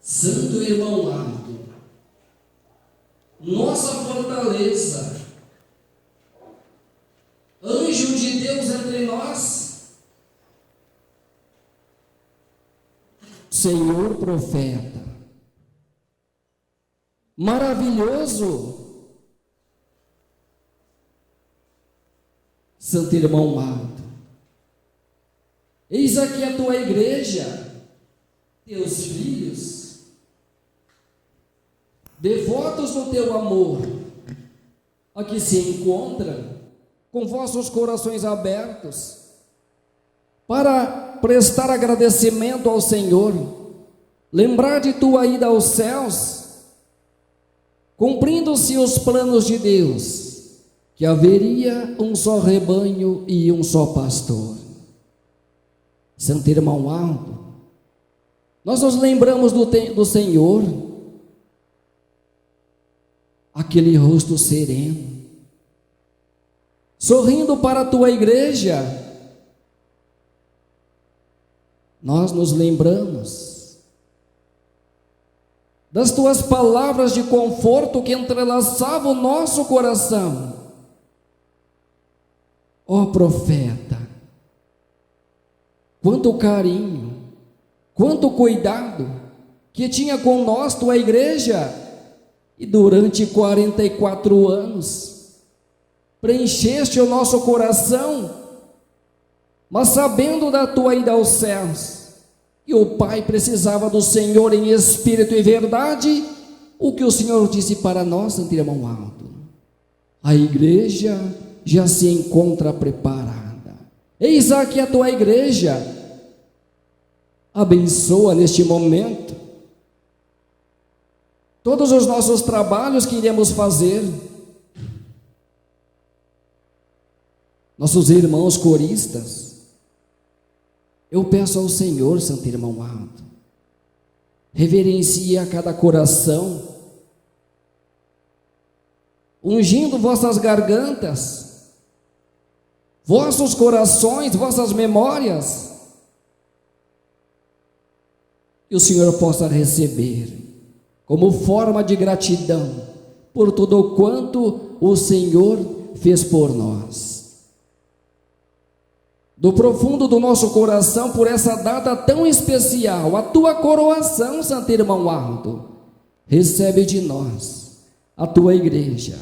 Santo irmão amado, nossa fortaleza, anjo de Deus entre nós, Senhor profeta, maravilhoso, Santo irmão amado, eis aqui a tua igreja, teus filhos, devotos do teu amor, aqui se encontram com vossos corações abertos para prestar agradecimento ao Senhor, lembrar de tua ida aos céus, cumprindo-se os planos de Deus, que haveria um só rebanho e um só pastor. Santo irmão amado, nós nos lembramos do Senhor, aquele rosto sereno, sorrindo para a tua igreja. Nós nos lembramos das tuas palavras de conforto que entrelaçavam o nosso coração. Ó profeta, quanto carinho, quanto cuidado que tinha com nós tua igreja. E durante 44 anos, preencheste o nosso coração, mas sabendo da tua ida aos céus, que o Pai precisava do Senhor em espírito e verdade, o que o Senhor disse para nós, Santo irmão amado, a igreja já se encontra preparada. Eis aqui a tua igreja, abençoa neste momento todos os nossos trabalhos que iremos fazer, nossos irmãos coristas. Eu peço ao Senhor, Santo irmão amado, reverencie a cada coração, ungindo vossas gargantas, vossos corações, vossas memórias, que o Senhor possa receber como forma de gratidão por tudo o quanto o Senhor fez por nós. Do profundo do nosso coração, por essa data tão especial, a tua coroação, Santo irmão amado, recebe de nós, a tua igreja,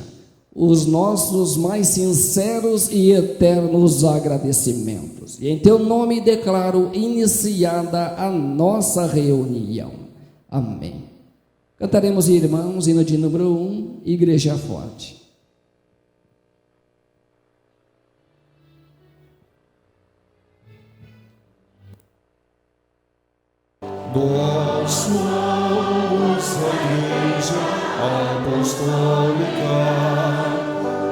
os nossos mais sinceros e eternos agradecimentos. E em teu nome declaro iniciada a nossa reunião. Amém. Cantaremos, irmãos, hino de número 1, Igreja Forte. Nós somos a Igreja Apostólica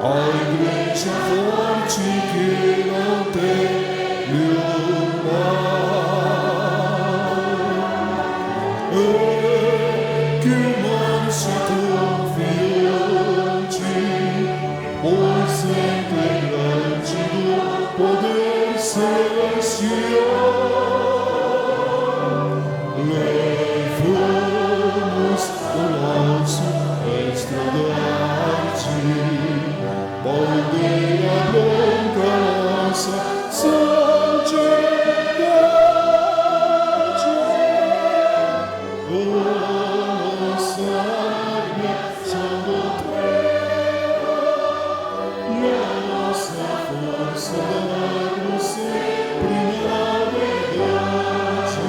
a igreja forte que não teme o mal, que marcha confiante, pois é integrante do poder celestial. Levamos o nosso estandarte, bandeira branca nossa santidade. Nossa alimentação do treino e a nossa força dar-nos sempre na verdade.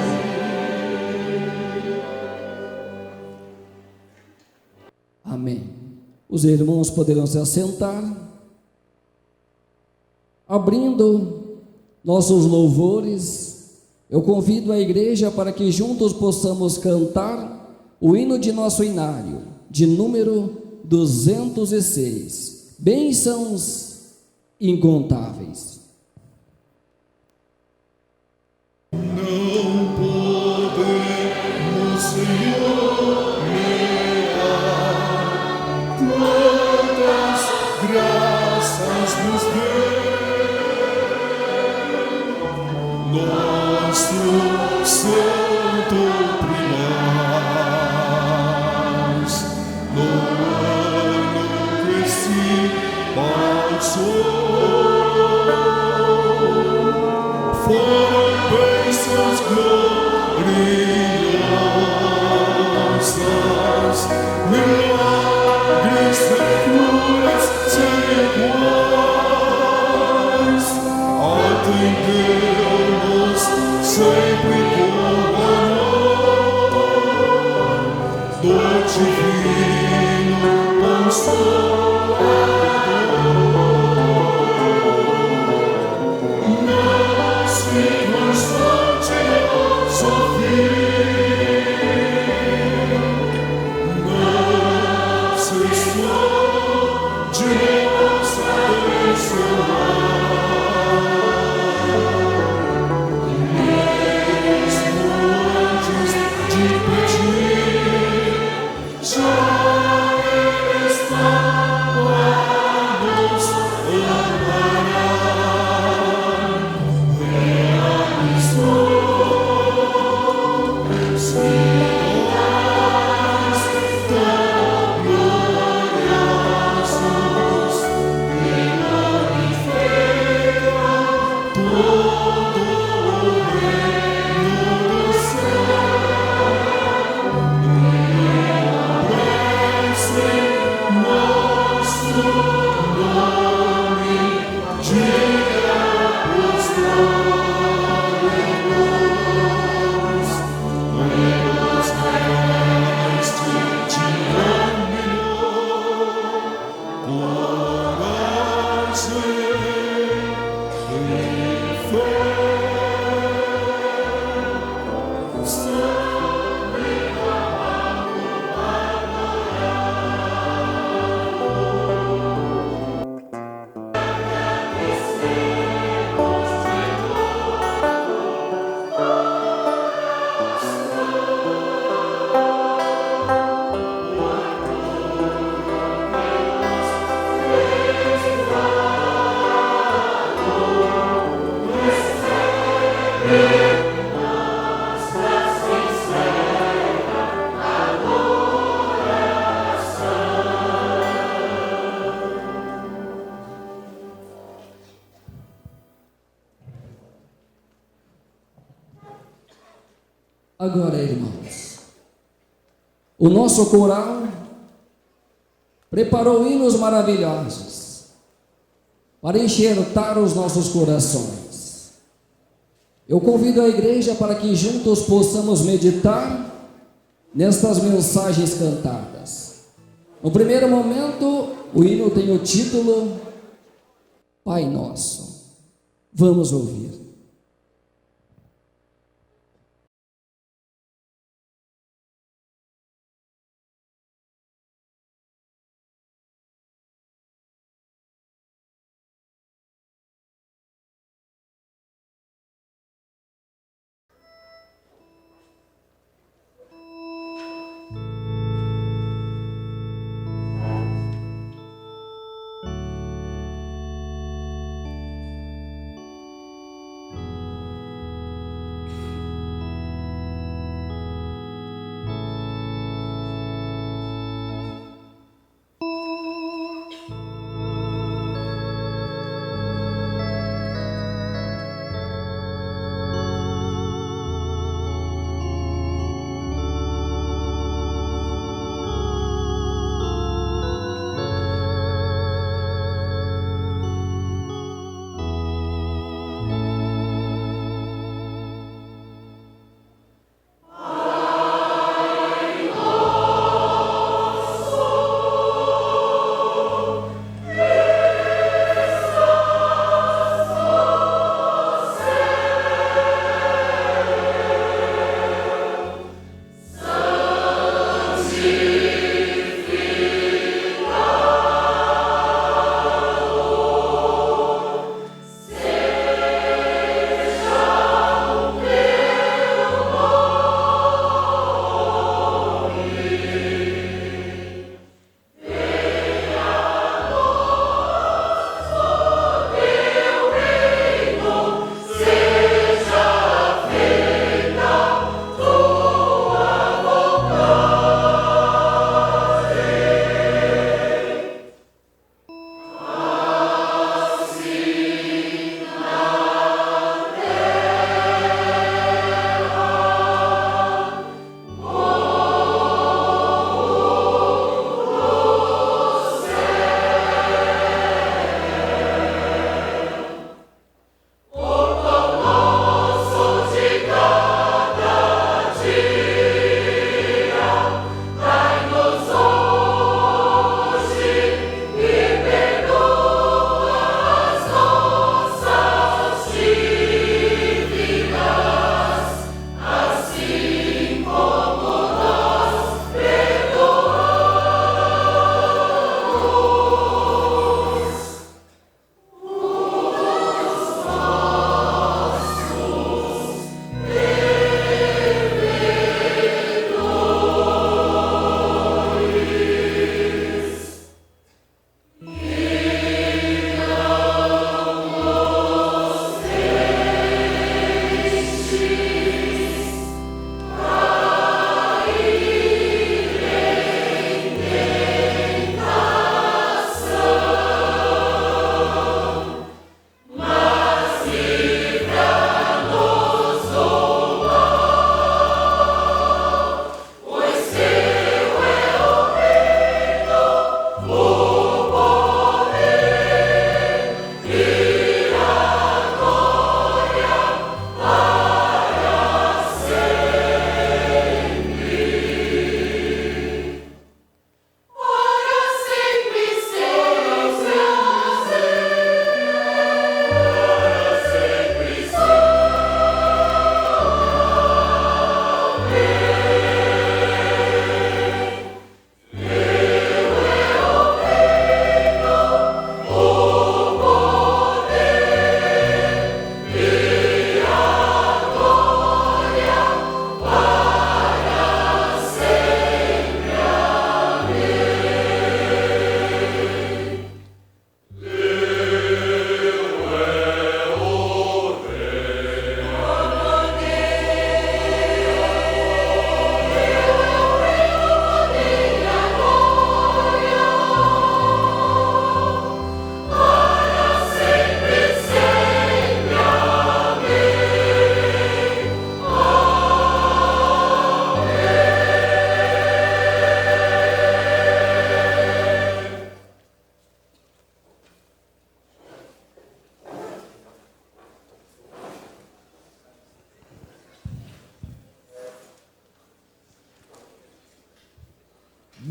Amém. Os irmãos poderão se assentar, abrindo nossos louvores. Eu convido a igreja para que juntos possamos cantar o hino de nosso inário, de número 206, bênçãos incontáveis. Não podemos, Senhor, negar quantas graças nos deu nosso Santo Primaz, no ano que se passou. Foram bênçãos gloriosas, milagres e curas sem iguais. Atendeu-nos sempre com amor do divino Consolador. Agora, irmãos, o nosso coral preparou hinos maravilhosos para enxertar os nossos corações. Eu convido a igreja para que juntos possamos meditar nestas mensagens cantadas. No primeiro momento, o hino tem o título Pai Nosso. Vamos ouvir.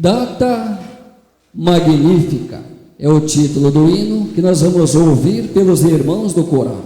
Data magnífica é o título do hino que nós vamos ouvir pelos irmãos do coral.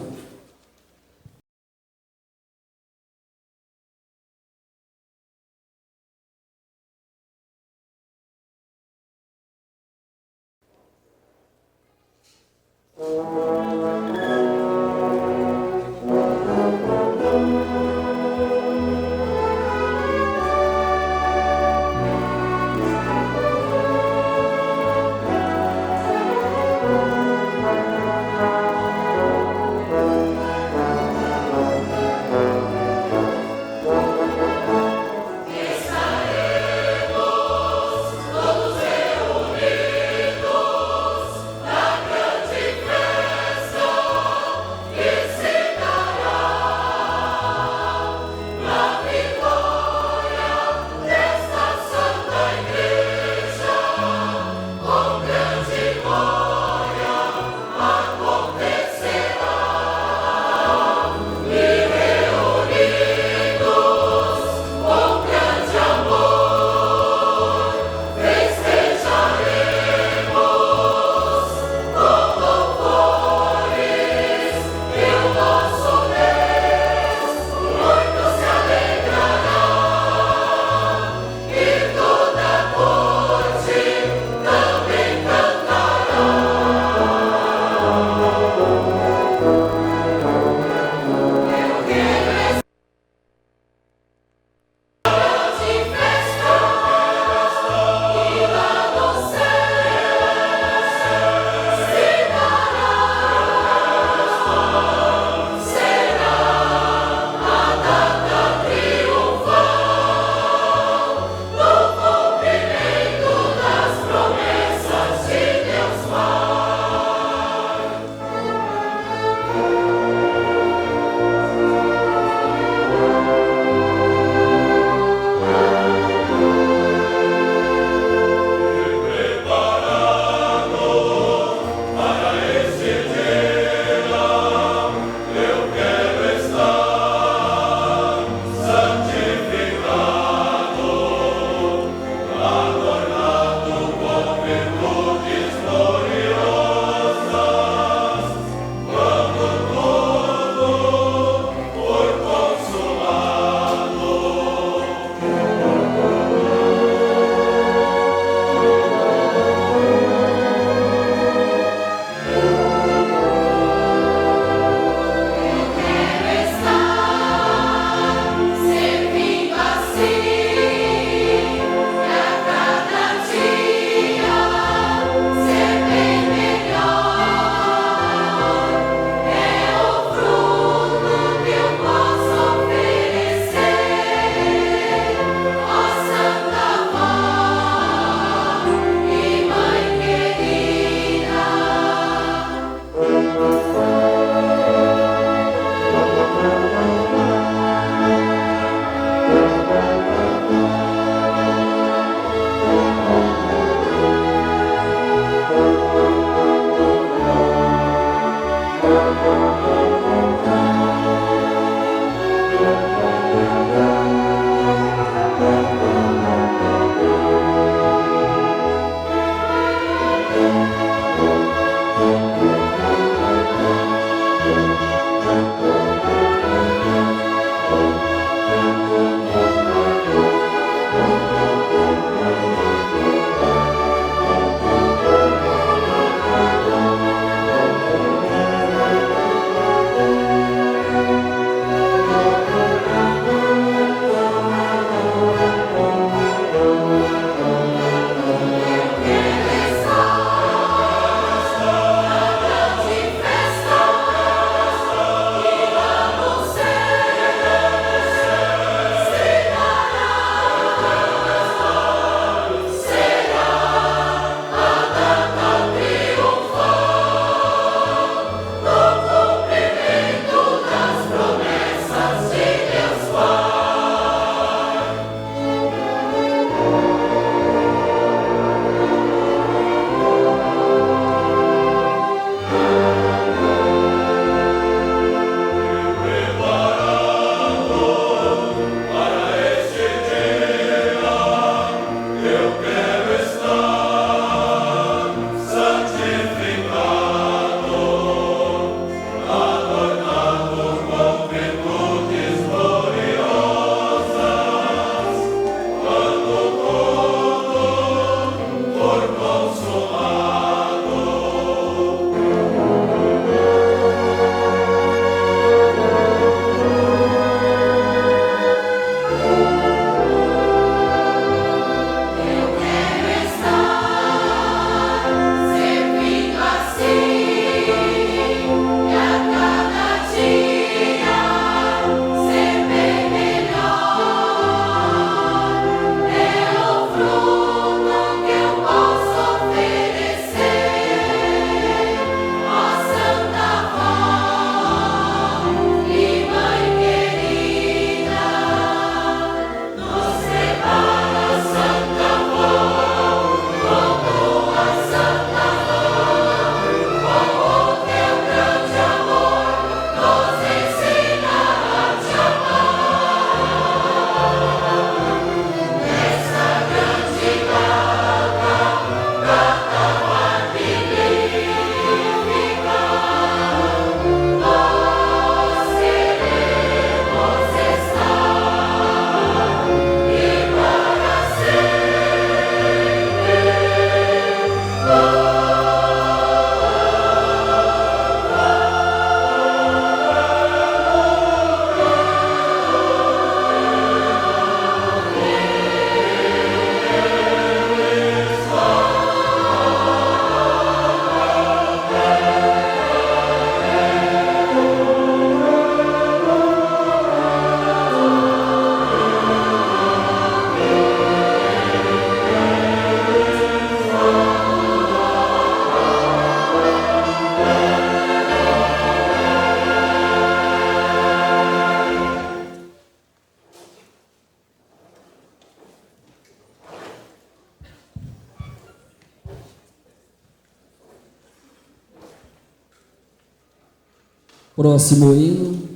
Próximo hino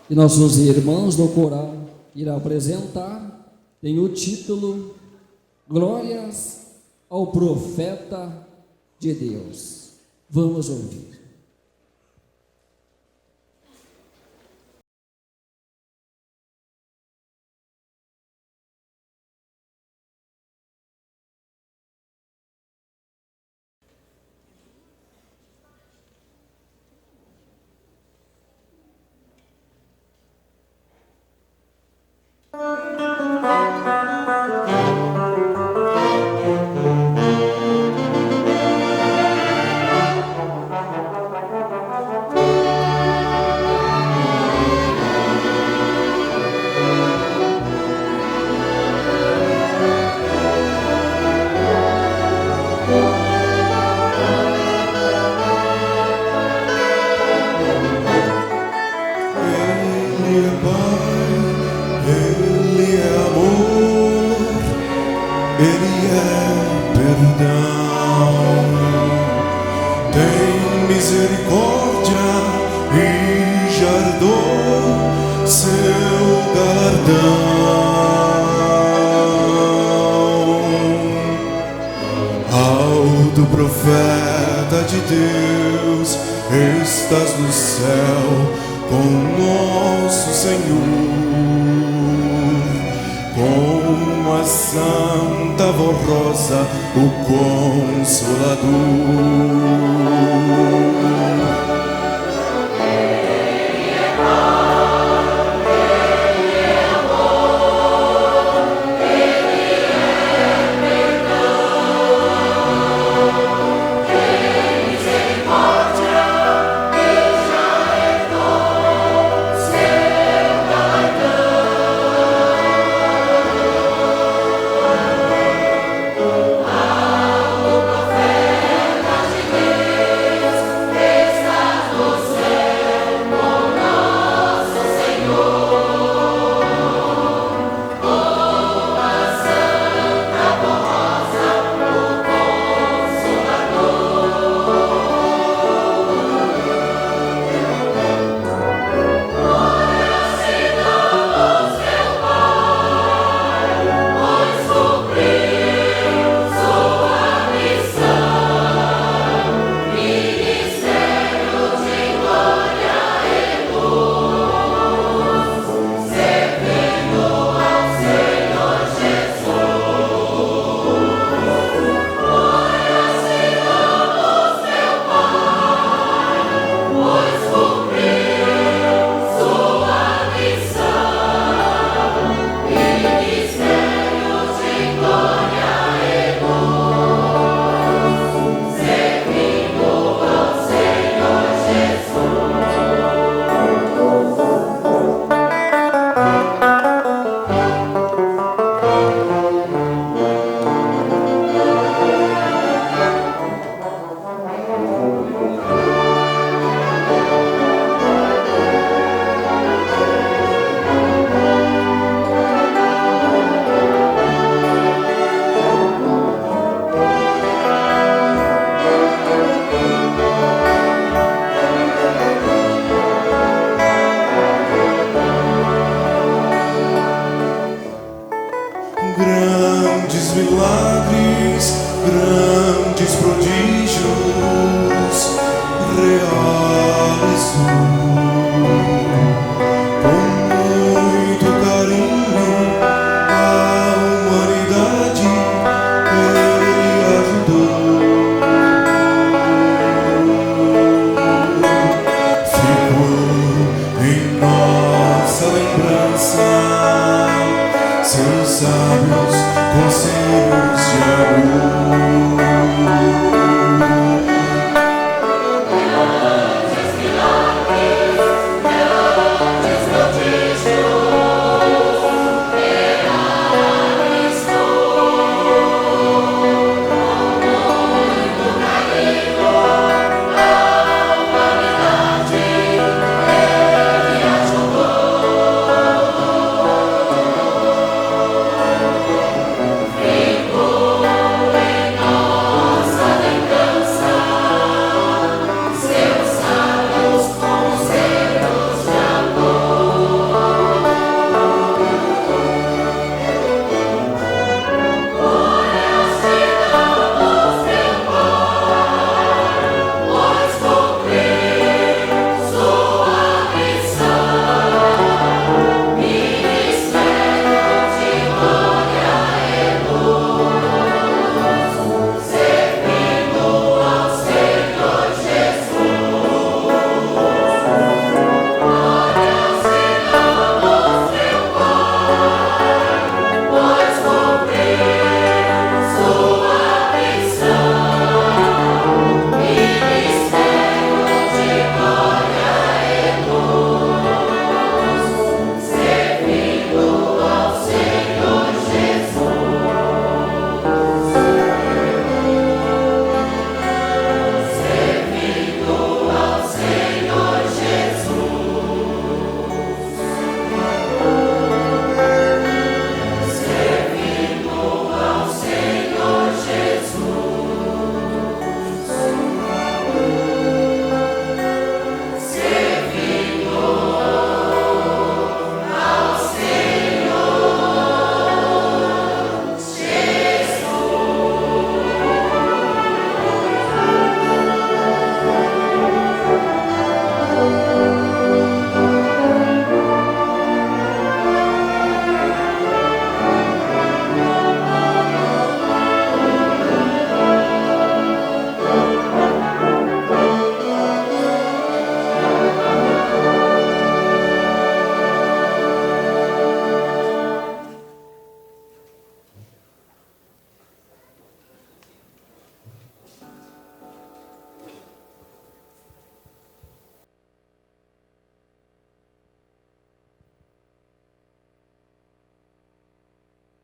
que nossos irmãos do coral irão apresentar tem o título Glórias ao Profeta de Deus. Vamos ouvir. Estás no céu com nosso Senhor, com a santa voz rosa, o Consolador.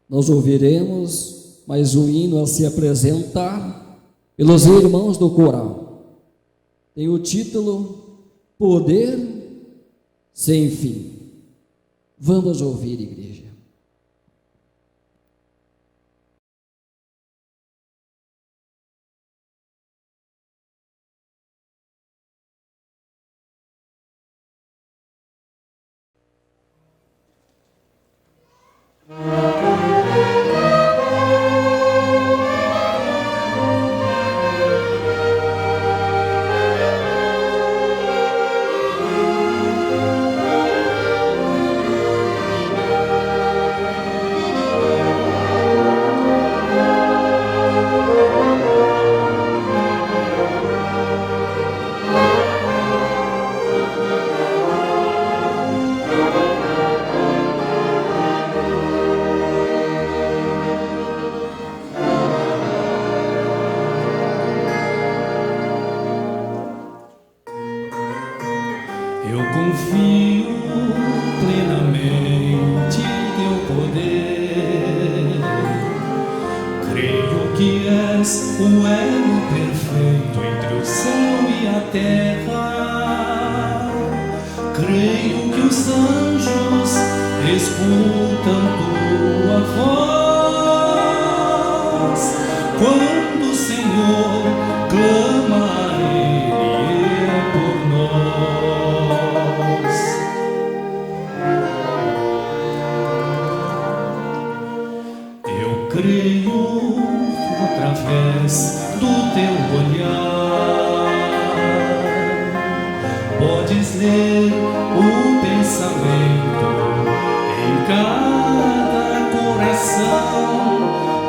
nós ouviremos mais um hino a se apresentar pelos irmãos do coral. Tem o título Poder Sem Fim. Vamos ouvir, igreja. Eu confio plenamente em teu poder. Creio que és o elo perfeito entre o céu e a terra. Creio que os anjos escutam tua voz quando o Senhor clama a Ele por nós. Eu creio através do teu olhar, podes ler o pensamento em cada coração.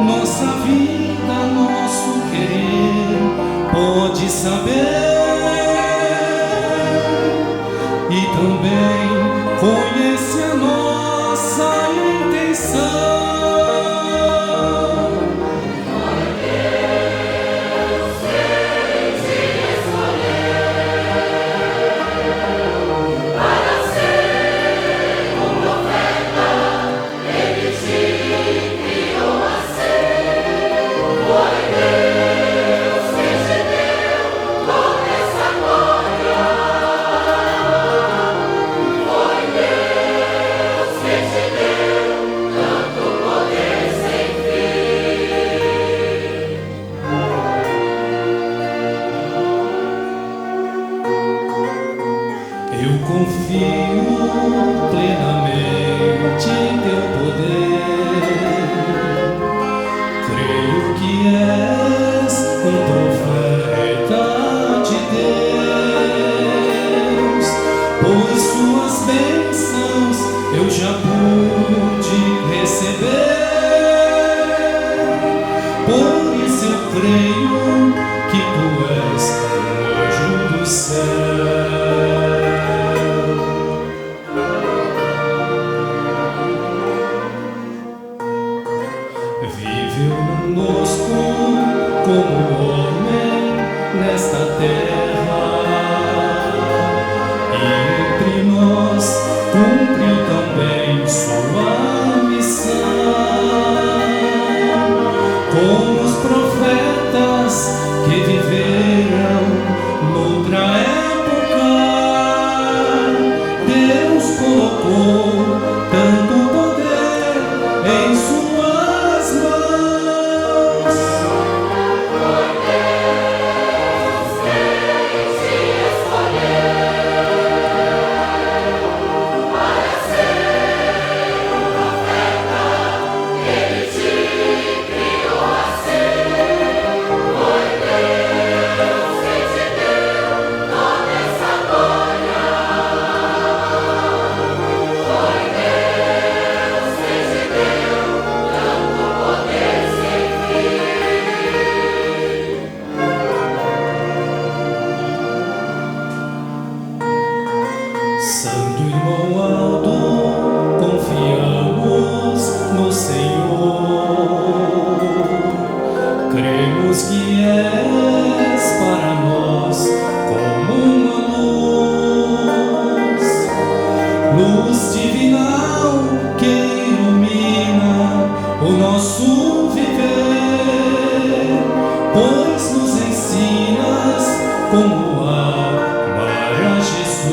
Nossa vida, nosso querer, pode saber. E também conhece a nossa intenção. Eu confio plenamente em teu poder. Creio que és um profeta de Deus, pois suas bênçãos eu já pude receber. Por isso eu creio que tu és um anjo do céu. Viveu conosco como homem nesta terra, e entre nós cumpriu também sua missão. Como os profetas que viveram noutra época, Deus colocou tanto poder em suas mãos. Foi Deus quem te escolheu para ser um profeta. Ele te criou a ser. Foi Deus quem te deu toda essa glória. Foi Deus quem te deu tanto poder sem fim. Santo irmão Aldo, confiamos no Senhor. Cremos que és para nós como uma luz divinal que ilumina o como amar a Jesus.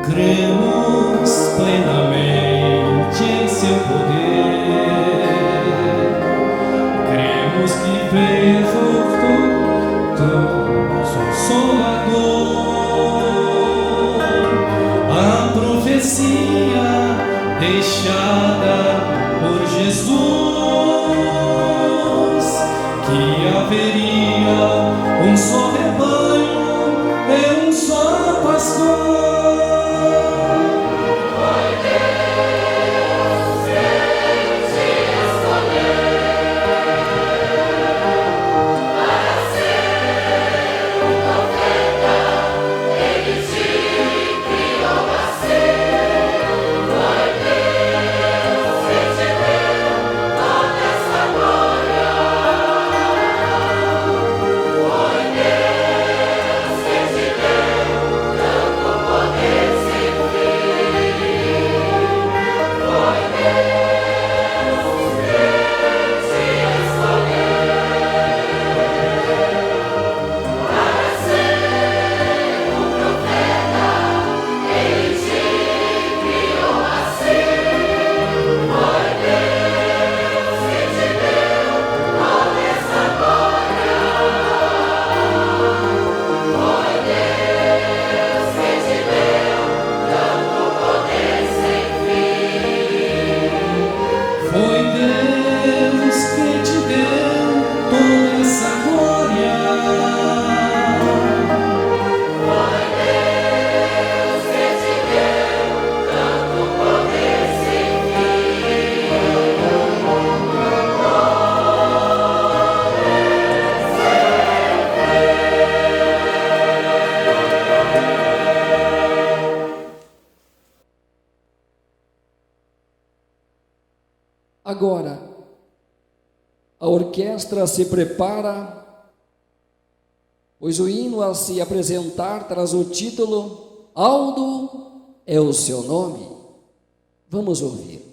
Cremos plenamente em seu poder, cremos que veio Consolador, a profecia deixada por Jesus, que haveria um só rebanho e um só pastor. Agora, a orquestra se prepara, pois o hino a se apresentar traz o título Aldo é o seu nome. Vamos ouvir.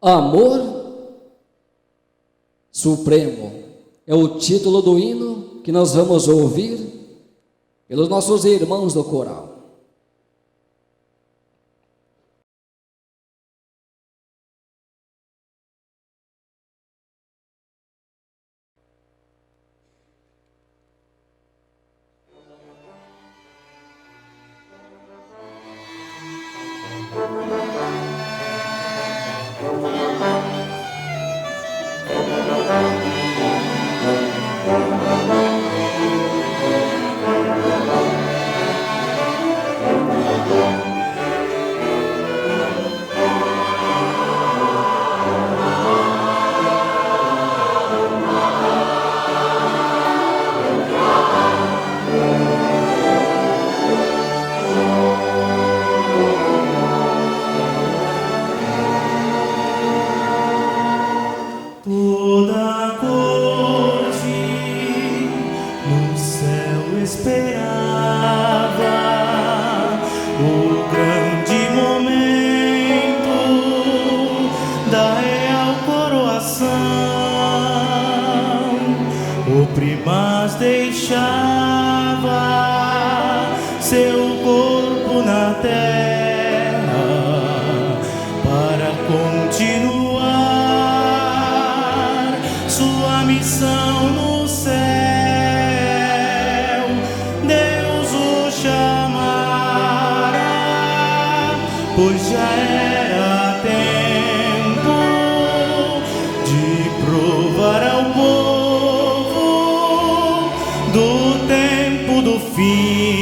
Amor Supremo é o título do hino que nós vamos ouvir pelos nossos irmãos do coral. Pois já era tempo de provar ao povo do tempo do fim.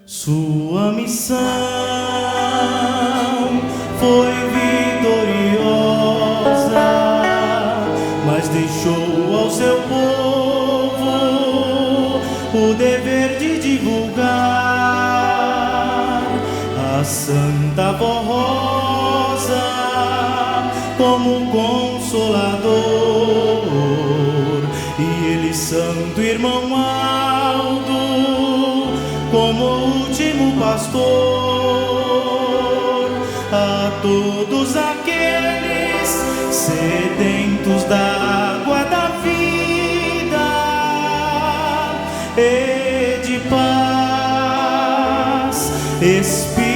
Sua missão foi vitoriosa, mas deixou ao seu povo o dever de divulgar a Santa Voz Rosa como consolador, e ele, Santo Irmão Aldo, como último pastor a todos aqueles sedentos da água da vida e de paz espiritual.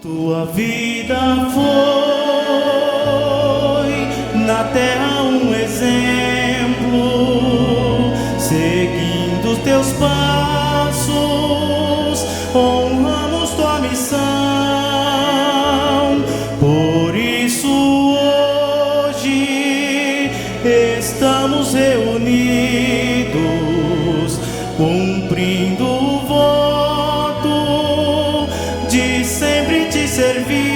Tua vida foi na terra um exemplo, seguindo os teus passos, honramos tua missão. Por isso hoje estamos reunidos, cumprindo o voto de sempre te servir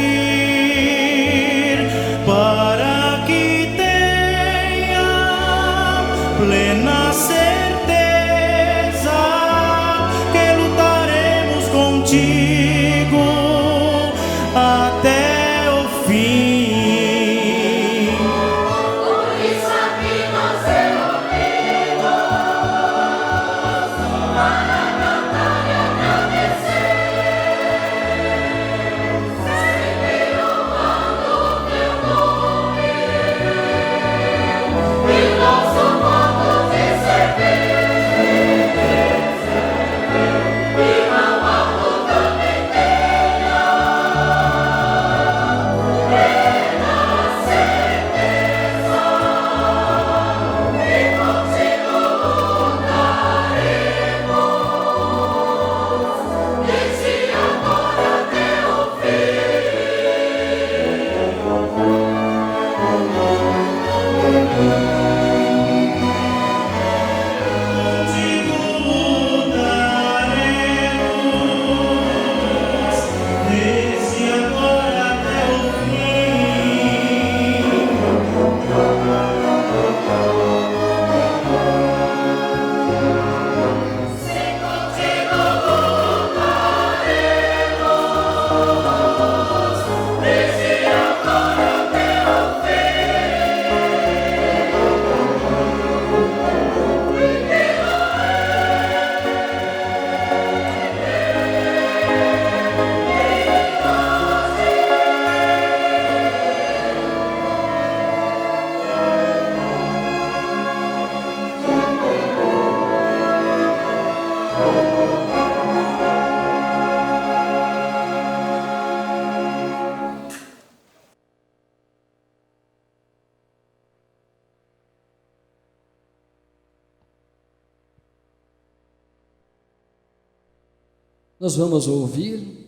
Nós vamos ouvir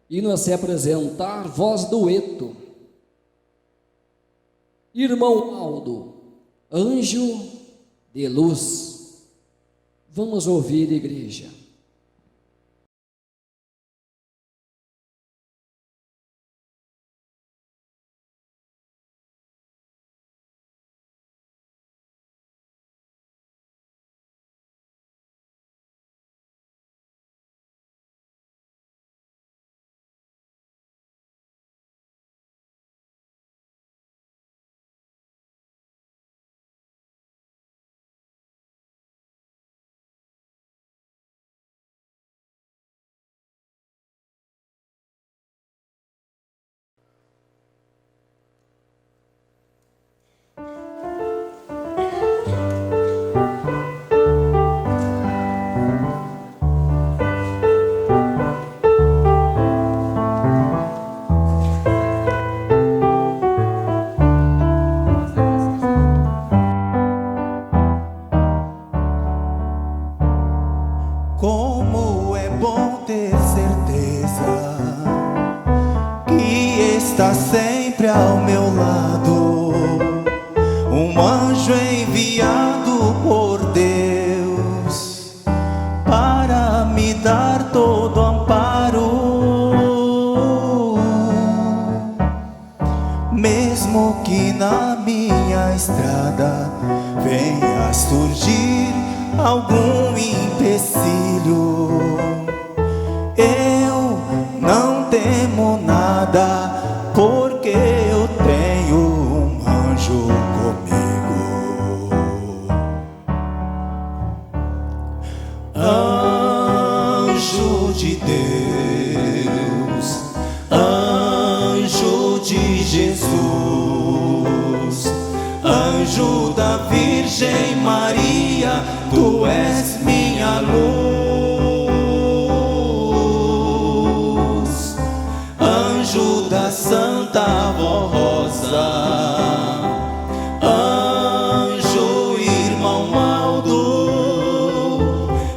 e nos apresentar voz dueto. Irmão Aldo, Anjo de Luz. Vamos ouvir, igreja. Como é bom ter certeza que está sempre ao meu lado, um anjo enviado por Deus para me dar todo amparo. Mesmo que na minha estrada venha surgir algum empecilho, eu não temo nada, porque eu tenho um anjo comigo. Anjo de Deus, anjo de Jesus, anjo da Virgem Maria, tu és minha luz. Anjo da Santa Rosa, anjo irmão Aldo,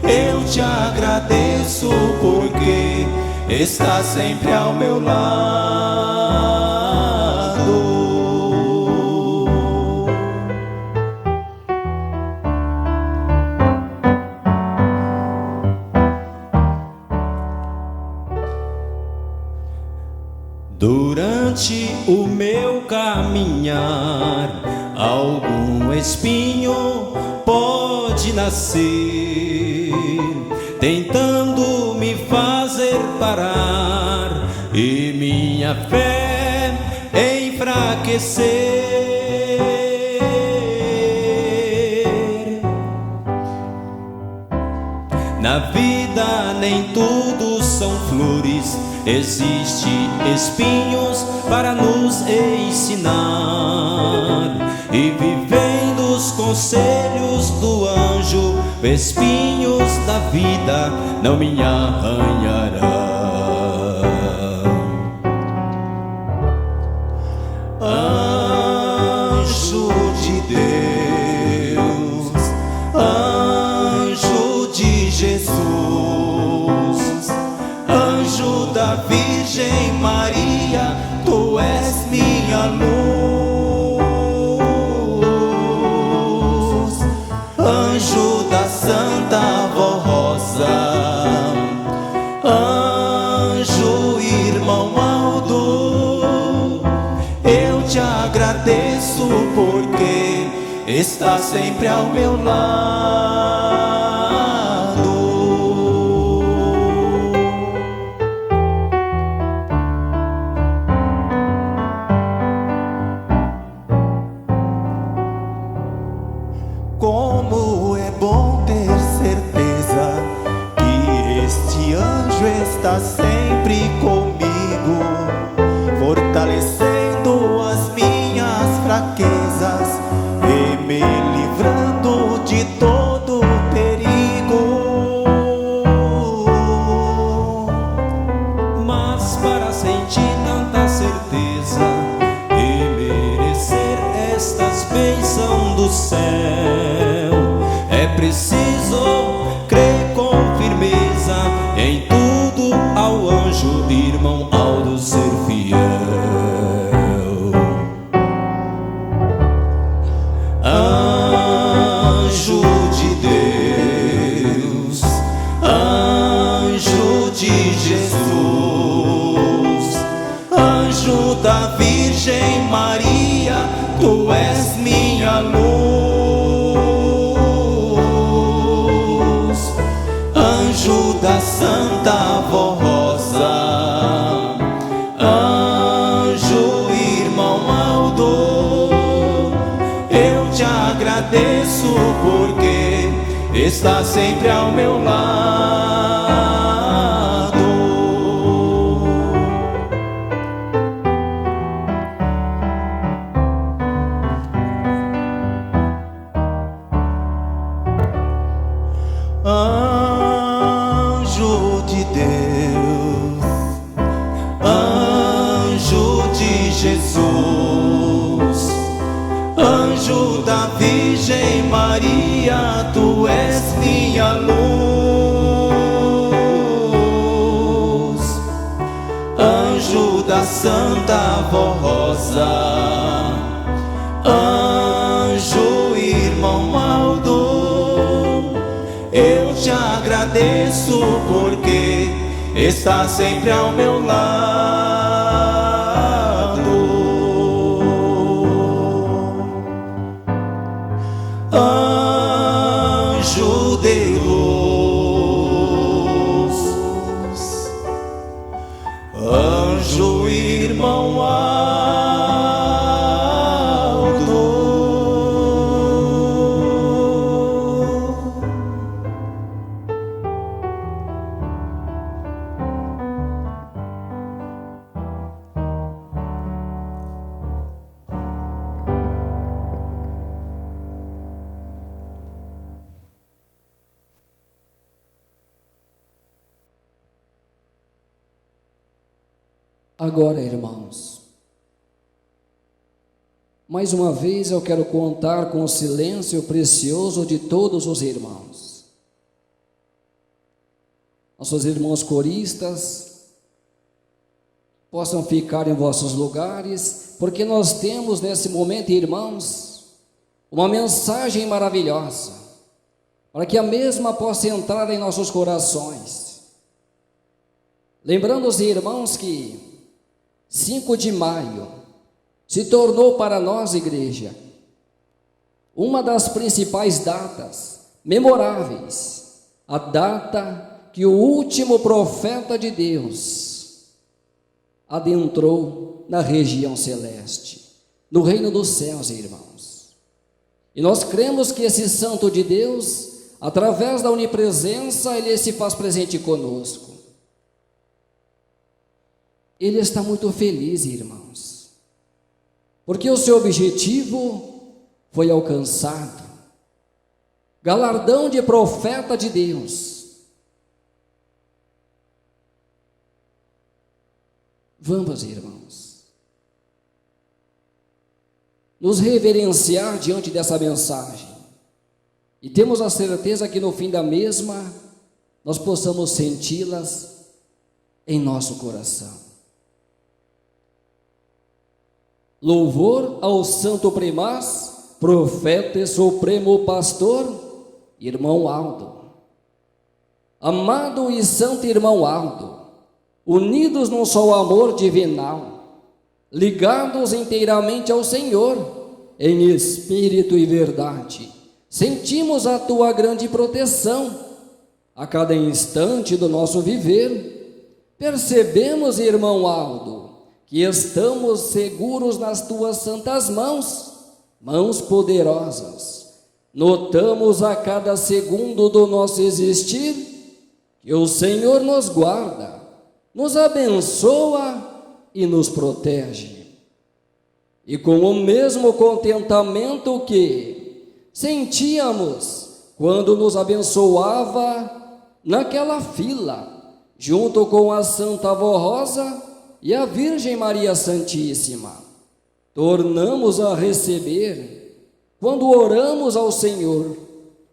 eu te agradeço porque está sempre ao meu lado. Durante o meu caminhar, algum espinho pode nascer, tentando me fazer parar e minha fé enfraquecer. Na vida nem tudo são flores, existem espinhos para nos ensinar, e vivendo os conselhos do anjo, espinhos da vida não me arranharão. Anjo de Deus, anjo de Jesus, anjo da Virgem Maria, tu és minha luz. Anjo da Santa Rosa, anjo irmão Aldo, eu te agradeço porque está sempre ao meu lado. Como é bom ter certeza que este anjo está sempre comigo, fortalecendo as minhas fraquezas e me livrando de todo perigo. Mas para sentir tanta certeza e merecer estas bênçãos do céu, é preciso crer com firmeza em tudo Tu és minha luz, anjo da Santa Rosa, anjo irmão Aldo, eu te agradeço porque está sempre ao meu lado. Anjo de Deus, anjo de Jesus, anjo da Virgem Maria, tu és minha luz, anjo da Santa Rosa, anjo irmão Aldo, eu te agradeço porque está sempre ao meu lado. Anjo de luz, anjo irmão Aldo. Agora, irmãos, mais uma vez eu quero contar com o silêncio precioso de todos os irmãos. Nossos irmãos coristas possam ficar em vossos lugares, porque nós temos nesse momento, irmãos, uma mensagem maravilhosa, para que a mesma possa entrar em nossos corações. Lembrando os irmãos que 5 de maio se tornou para nós, igreja, uma das principais datas memoráveis, a data que o último profeta de Deus adentrou na região celeste, no reino dos céus, irmãos. E nós cremos que esse santo de Deus, através da onipresença, ele se faz presente conosco. Ele está muito feliz, irmãos, porque o seu objetivo foi alcançado. Galardão de profeta de Deus. Vamos, irmãos, nos reverenciar diante dessa mensagem, e temos a certeza que no fim da mesma nós possamos senti-las em nosso coração. Louvor ao Santo Primaz, profeta e supremo pastor, irmão Aldo. Amado e santo irmão Aldo, unidos num só amor divinal, ligados inteiramente ao Senhor, em espírito e verdade, sentimos a tua grande proteção a cada instante do nosso viver. Percebemos, irmão Aldo, que estamos seguros nas tuas santas mãos, mãos poderosas. Notamos a cada segundo do nosso existir que o Senhor nos guarda, nos abençoa e nos protege. E com o mesmo contentamento que sentíamos quando nos abençoava naquela fila, junto com a Santa Avó Rosa e a Virgem Maria Santíssima, tornamos a receber quando oramos ao Senhor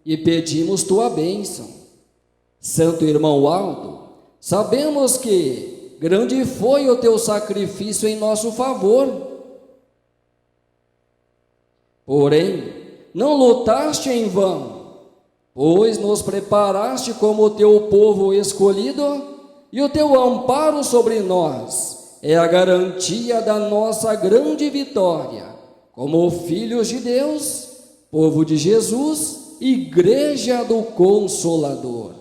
e pedimos tua bênção. Santo irmão Aldo, sabemos que grande foi o teu sacrifício em nosso favor. Porém, não lutaste em vão, pois nos preparaste como teu povo escolhido, e o teu amparo sobre nós é a garantia da nossa grande vitória como filhos de Deus, povo de Jesus, igreja do Consolador.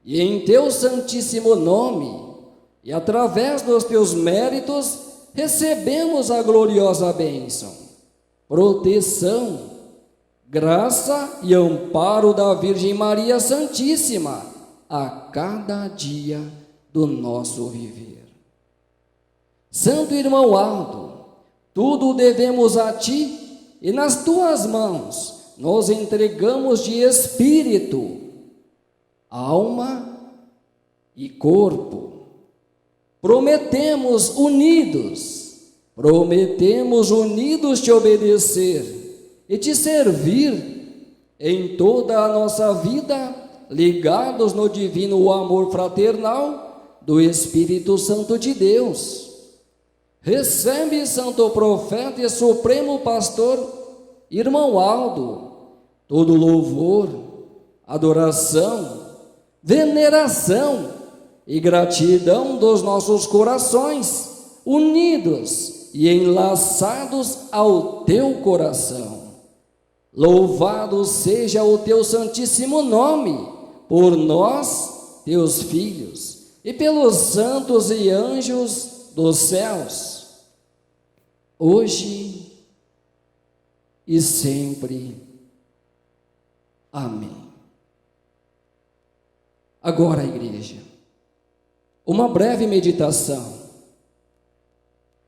E em teu santíssimo nome, e através dos teus méritos, recebemos a gloriosa bênção, proteção, graça e amparo da Virgem Maria Santíssima a cada dia do nosso viver. Santo irmão Aldo, tudo devemos a ti e nas tuas mãos nos entregamos de espírito, alma e corpo. Prometemos unidos te obedecer e te servir em toda a nossa vida, ligados no divino amor fraternal do Espírito Santo de Deus. Recebe, santo profeta e supremo pastor, irmão Aldo, todo louvor, adoração, veneração e gratidão dos nossos corações, unidos e enlaçados ao teu coração. Louvado seja o teu santíssimo nome, por nós, teus filhos, e pelos santos e anjos dos céus, hoje e sempre. Amém. Agora, igreja, uma breve meditação.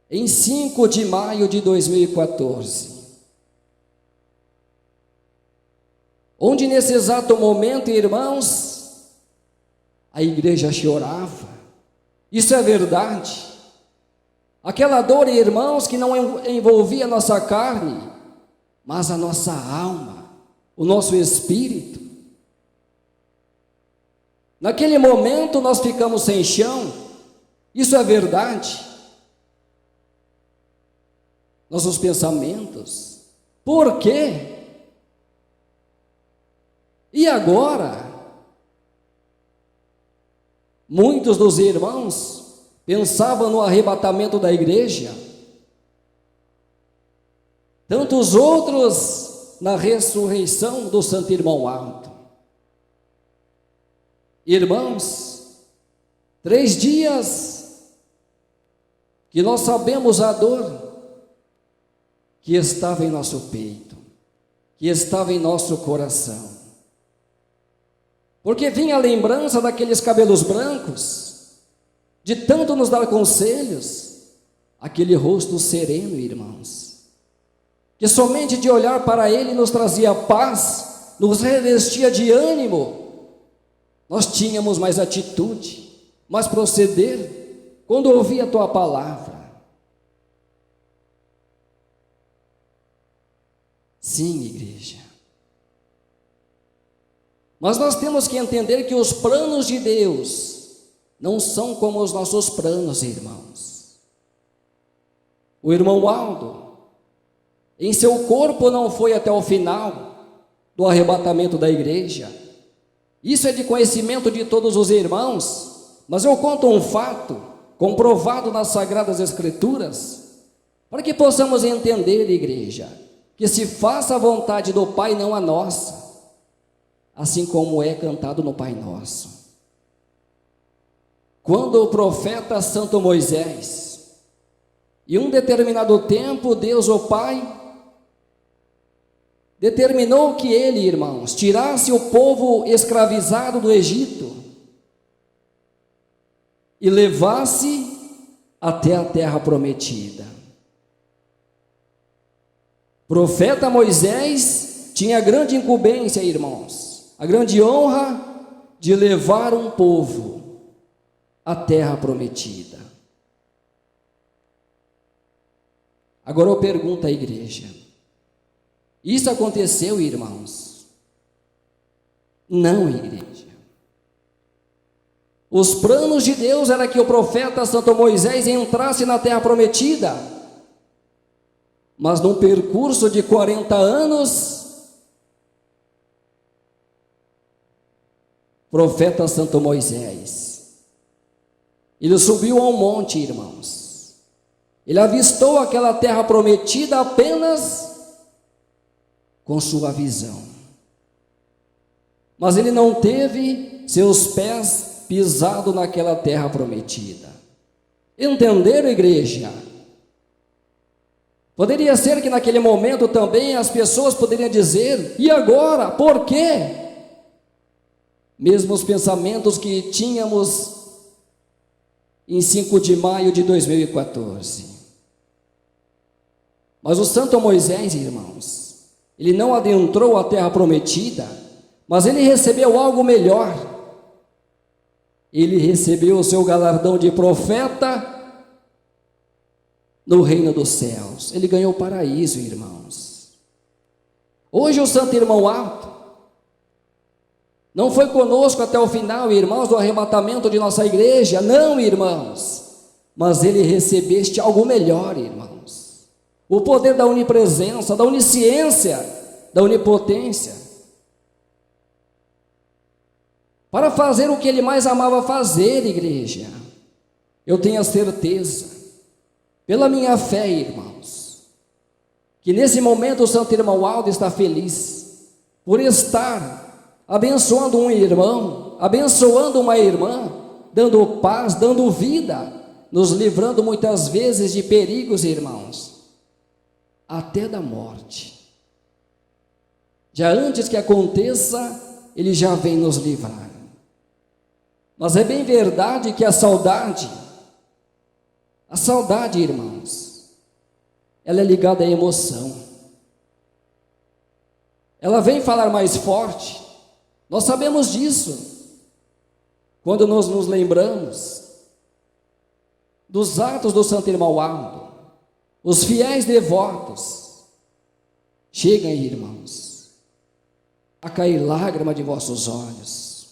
Em 5 de maio de 2014, onde nesse exato momento, irmãos, a igreja chorava. Isso é verdade. Aquela dor, irmãos, que não envolvia a nossa carne, mas a nossa alma, o nosso espírito. Naquele momento nós ficamos sem chão. Isso é verdade. Nossos pensamentos. Por quê? E agora? Muitos dos irmãos pensavam no arrebatamento da igreja. Tantos outros na ressurreição do santo irmão Aldo. Irmãos, 3 dias que nós sabemos a dor que estava em nosso peito, que estava em nosso coração. Porque vinha a lembrança daqueles cabelos brancos, de tanto nos dar conselhos, aquele rosto sereno, irmãos, que somente de olhar para ele nos trazia paz, nos revestia de ânimo. Nós tínhamos mais atitude, mais proceder, quando ouvia a tua palavra. Sim, igreja. Mas nós temos que entender que os planos de Deus não são como os nossos planos, irmãos. O irmão Aldo, em seu corpo, não foi até o final do arrebatamento da igreja. Isso é de conhecimento de todos os irmãos, mas eu conto um fato comprovado nas Sagradas Escrituras, para que possamos entender, igreja, que se faça a vontade do Pai, não a nossa, assim como é cantado no Pai Nosso. Quando o profeta Santo Moisés, em um determinado tempo, Deus, o Pai, determinou que ele, irmãos, tirasse o povo escravizado do Egito e levasse até a terra prometida. Profeta Moisés tinha a grande incumbência, irmãos, a grande honra de levar um povo à terra prometida. Agora eu pergunto à igreja: isso aconteceu, irmãos? Não, igreja. Os planos de Deus era que o profeta Santo Moisés entrasse na terra prometida, mas num percurso de 40 anos, profeta Santo Moisés, ele subiu ao monte, irmãos. Ele avistou aquela terra prometida apenas com sua visão. Mas ele não teve seus pés pisados naquela terra prometida. Entenderam, igreja? Poderia ser que naquele momento também as pessoas poderiam dizer: e agora? Por quê? Mesmo os pensamentos que tínhamos em 5 de maio de 2014. Mas o santo Moisés, irmãos, ele não adentrou a terra prometida, mas ele recebeu algo melhor. Ele recebeu o seu galardão de profeta no reino dos céus. Ele ganhou o paraíso, irmãos. Hoje o santo irmão Alto não foi conosco até o final, irmãos, do arrebatamento de nossa igreja, não, irmãos, mas ele recebeste algo melhor, irmãos, o poder da onipresença, da onisciência, da onipotência, para fazer o que ele mais amava fazer, igreja. Eu tenho a certeza, pela minha fé, irmãos, que nesse momento o santo irmão Aldo está feliz por estar abençoando um irmão, abençoando uma irmã, dando paz, dando vida, nos livrando muitas vezes de perigos, irmãos, até da morte. Já antes que aconteça, ele já vem nos livrar. Mas é bem verdade que a saudade, irmãos, ela é ligada à emoção. Ela vem falar mais forte. Nós sabemos disso, quando nós nos lembramos dos atos do santo irmão Aldo. Os fiéis devotos, chegam, irmãos, a cair lágrima de vossos olhos,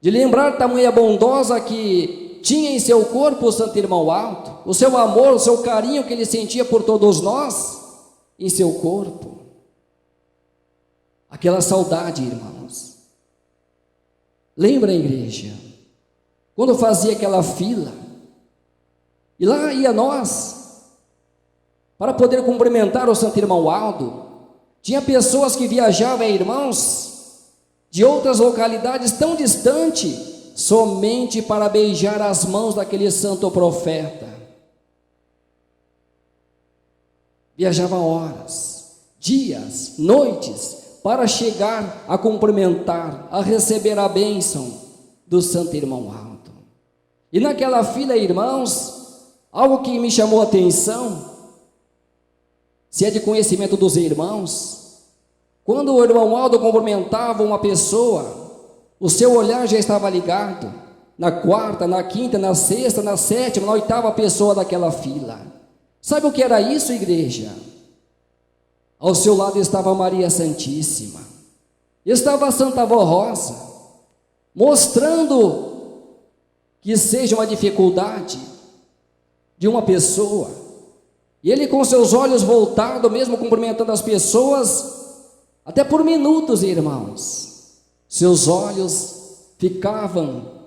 de lembrar tamanha bondosa que tinha em seu corpo o santo irmão Aldo, o seu amor, o seu carinho que ele sentia por todos nós, em seu corpo. Aquela saudade, irmãos. Lembra, igreja, quando fazia aquela fila, e lá ia nós, para poder cumprimentar o santo irmão Aldo. Tinha pessoas que viajavam, irmãos, de outras localidades tão distantes, somente para beijar as mãos daquele santo profeta. Viajavam horas, dias, noites, para chegar a cumprimentar, a receber a bênção do santo irmão Aldo. E naquela fila, irmãos, algo que me chamou a atenção, se é de conhecimento dos irmãos, quando o irmão Aldo cumprimentava uma pessoa, o seu olhar já estava ligado na quarta, na quinta, na sexta, na sétima, na oitava pessoa daquela fila. Sabe o que era isso, igreja? Ao seu lado estava Maria Santíssima, estava a Santa Avó Rosa, mostrando que seja uma dificuldade de uma pessoa, e ele com seus olhos voltados, mesmo cumprimentando as pessoas, até por minutos, irmãos, seus olhos ficavam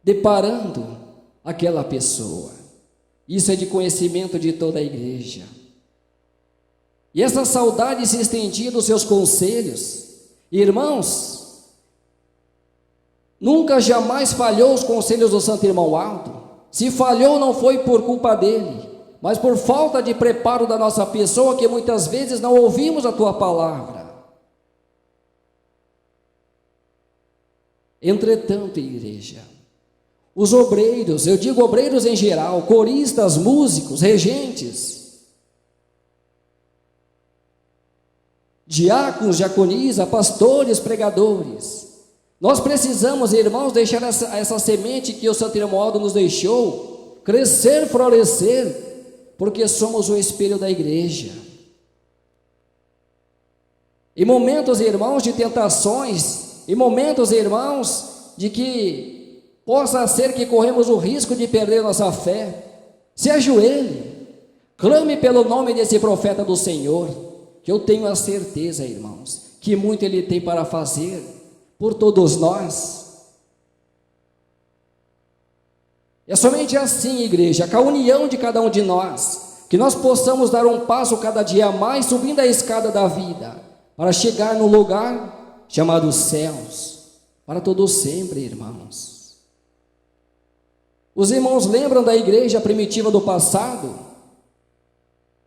deparando aquela pessoa. Isso é de conhecimento de toda a igreja. E essa saudade se estendia dos seus conselhos. Irmãos, nunca jamais falhou os conselhos do santo irmão Aldo. Se falhou, não foi por culpa dele, mas por falta de preparo da nossa pessoa, que muitas vezes não ouvimos a tua palavra. Entretanto, igreja, os obreiros, eu digo obreiros em geral, coristas, músicos, regentes, diáconos, diaconisa, pastores, pregadores, nós precisamos, irmãos, deixar essa semente que o santo irmão Aldo nos deixou, crescer, florescer, porque somos o espelho da igreja. Em momentos, irmãos, de tentações, em momentos, irmãos, de que possa ser que corremos o risco de perder nossa fé, se ajoelhe, clame pelo nome desse profeta do Senhor, que eu tenho a certeza, irmãos, que muito ele tem para fazer por todos nós. É somente assim, igreja, com a união de cada um de nós, que nós possamos dar um passo cada dia a mais, subindo a escada da vida, para chegar no lugar chamado céus, para todo sempre, irmãos. Os irmãos lembram da igreja primitiva do passado?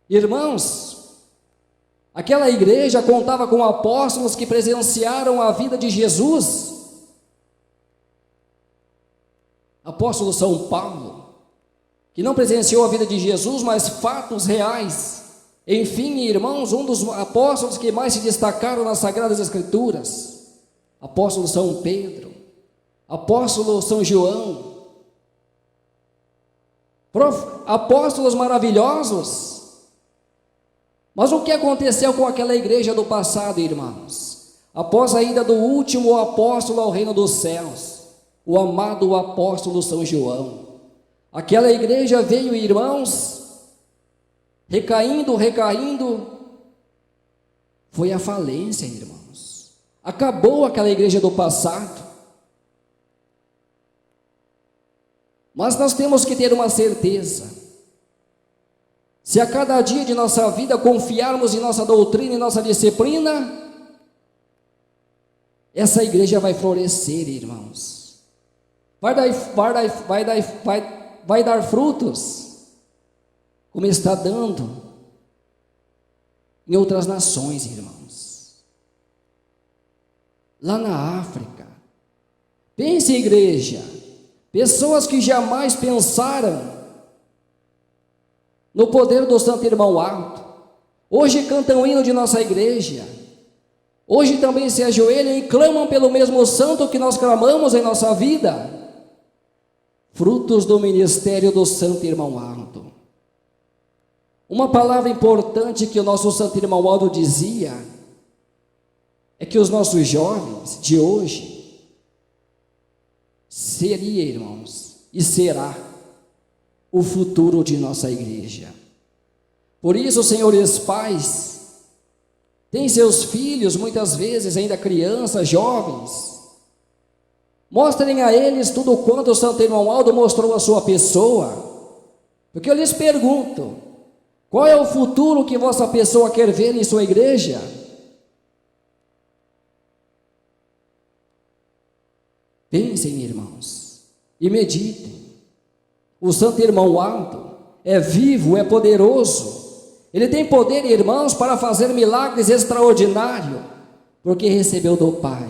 Irmãos, aquela igreja contava com apóstolos que presenciaram a vida de Jesus. Apóstolo São Paulo, que não presenciou a vida de Jesus, mas fatos reais. Enfim, irmãos, um dos apóstolos que mais se destacaram nas Sagradas Escrituras, apóstolo São Pedro, apóstolo São João, apóstolos maravilhosos. Mas o que aconteceu com aquela igreja do passado, irmãos? Após a ida do último apóstolo ao reino dos céus, o amado apóstolo São João, aquela igreja veio, irmãos, recaindo, foi a falência, irmãos. Acabou aquela igreja do passado. Mas nós temos que ter uma certeza: se a cada dia de nossa vida confiarmos em nossa doutrina e nossa disciplina, essa igreja vai florescer, irmãos. Vai dar frutos, como está dando em outras nações, irmãos. Lá na África, pense, igreja, pessoas que jamais pensaram no poder do Santo Irmão Alto, hoje cantam o hino de nossa igreja, hoje também se ajoelham e clamam pelo mesmo santo que nós clamamos em nossa vida, frutos do ministério do Santo Irmão Alto. Uma palavra importante que o nosso Santo Irmão Alto dizia é que os nossos jovens de hoje seria, irmãos, e será o futuro de nossa igreja. Por isso, senhores pais, têm seus filhos, muitas vezes ainda crianças, jovens, mostrem a eles tudo quanto o Santo Irmão Aldo mostrou a sua pessoa, porque eu lhes pergunto: qual é o futuro que vossa pessoa quer ver em sua igreja? Pensem, irmãos, e meditem. O Santo Irmão Aldo é vivo, é poderoso, ele tem poder, irmãos, para fazer milagres extraordinários, porque recebeu do Pai.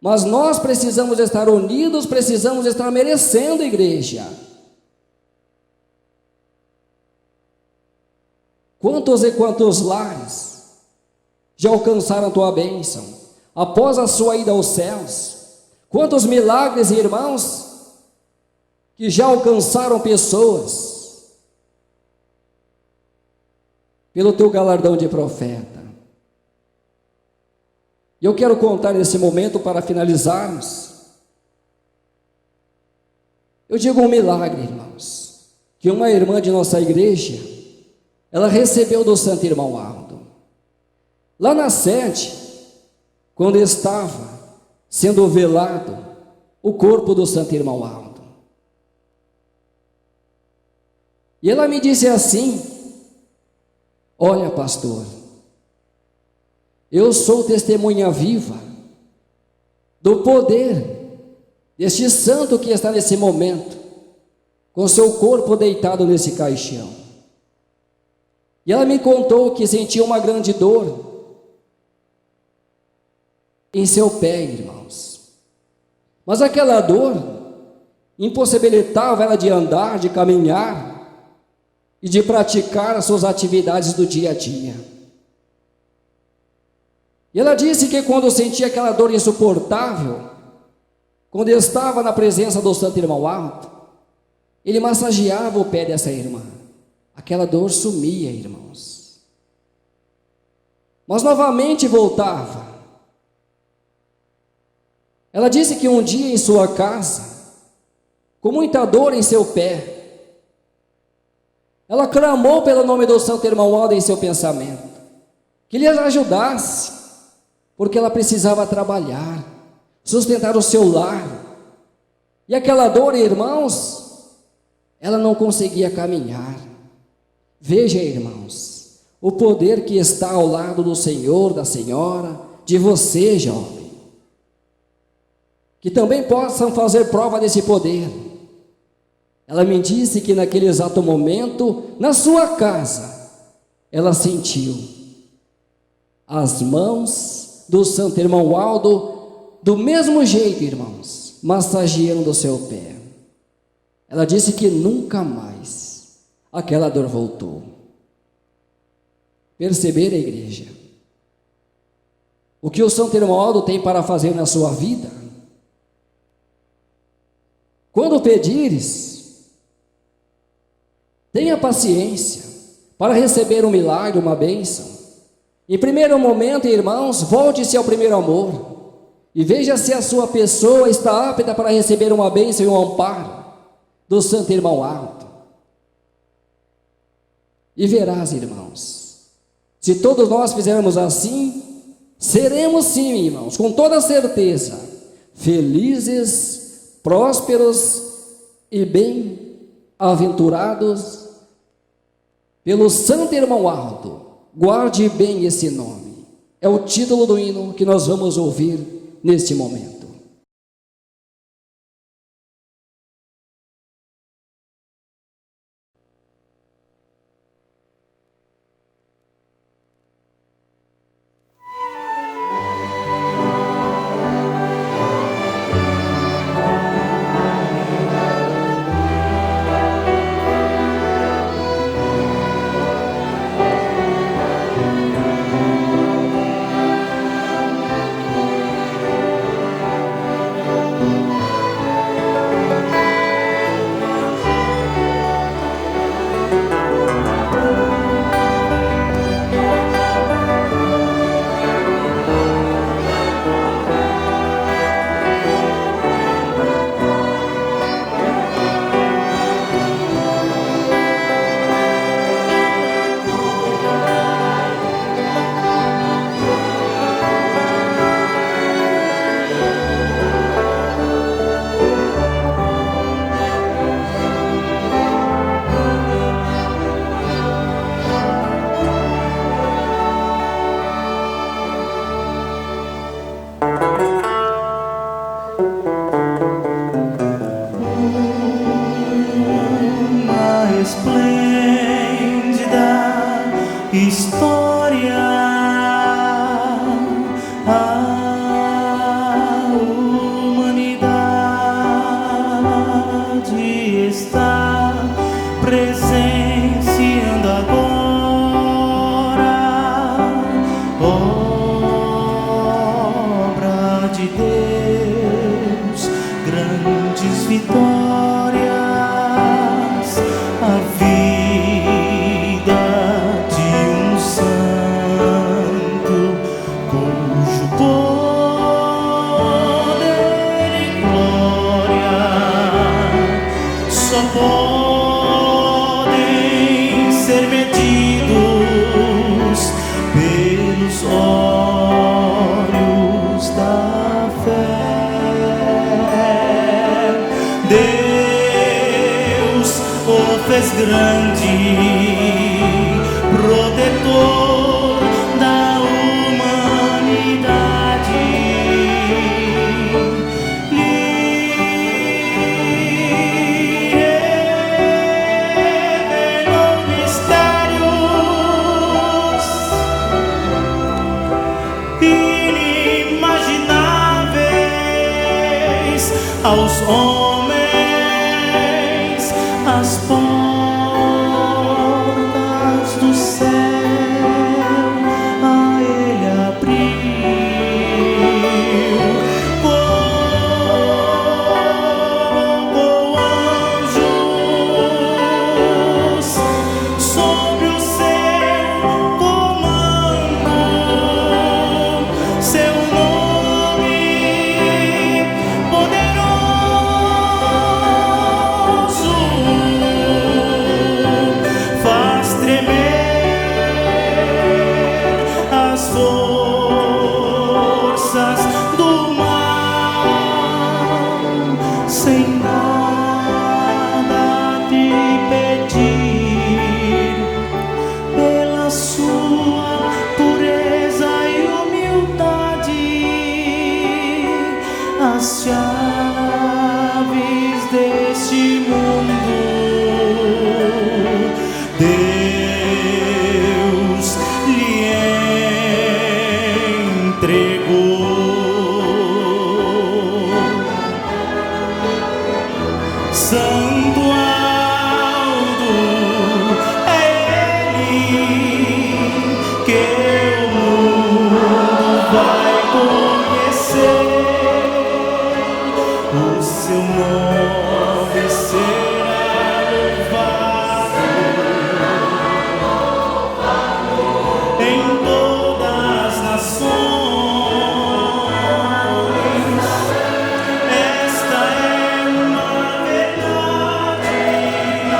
Mas nós precisamos estar unidos, precisamos estar merecendo, igreja. Quantos e quantos lares já alcançaram a tua bênção após a sua ida aos céus? Quantos milagres, irmãos, que já alcançaram pessoas pelo teu galardão de profeta. E eu quero contar nesse momento, para finalizarmos, eu digo um milagre, irmãos, que uma irmã de nossa igreja, ela recebeu do Santo Irmão Aldo. Lá na sede, quando estava sendo velado o corpo do Santo Irmão Aldo. E ela me disse assim: olha, pastor, eu sou testemunha viva do poder deste santo que está nesse momento, com seu corpo deitado nesse caixão. E ela me contou que sentia uma grande dor em seu pé, irmãos. Mas aquela dor impossibilitava ela de andar, de caminhar e de praticar as suas atividades do dia a dia. E ela disse que quando sentia aquela dor insuportável, quando estava na presença do Santo Irmão Alto, ele massageava o pé dessa irmã. Aquela dor sumia, irmãos. Mas novamente voltava. Ela disse que um dia em sua casa, com muita dor em seu pé, ela clamou pelo nome do Santo Irmão Aldo em seu pensamento, que lhe ajudasse, porque ela precisava trabalhar, sustentar o seu lar. E aquela dor, irmãos, ela não conseguia caminhar. Veja, irmãos, o poder que está ao lado do Senhor, da Senhora, de você, jovem, que também possam fazer prova desse poder. Ela me disse que naquele exato momento, na sua casa, ela sentiu as mãos do santo irmão Aldo, do mesmo jeito, irmãos, massageando o seu pé. Ela disse que nunca mais aquela dor voltou. Perceber, a igreja, o que o santo irmão Aldo tem para fazer na sua vida? Quando pedires, tenha paciência para receber um milagre, uma bênção. Em primeiro momento, irmãos, volte-se ao primeiro amor e veja se a sua pessoa está apta para receber uma bênção e um amparo do santo irmão Aldo. E verás, irmãos, se todos nós fizermos assim, seremos sim, irmãos, com toda certeza, felizes, prósperos e bem-aventurados pelo santo irmão Aldo. Guarde bem esse nome. É o título do hino que nós vamos ouvir neste momento. Aos homens as portas do céu a ele abriu, colocou anjos sobre o seu comando, seu nome poderoso faz tremer sua pureza e humildade, as chaves deste mundo Deus lhe entregou. Santo Aldo é Ele que o mundo vai conhecer. O seu nome será louvado em todas as nações. Esta é uma verdade. O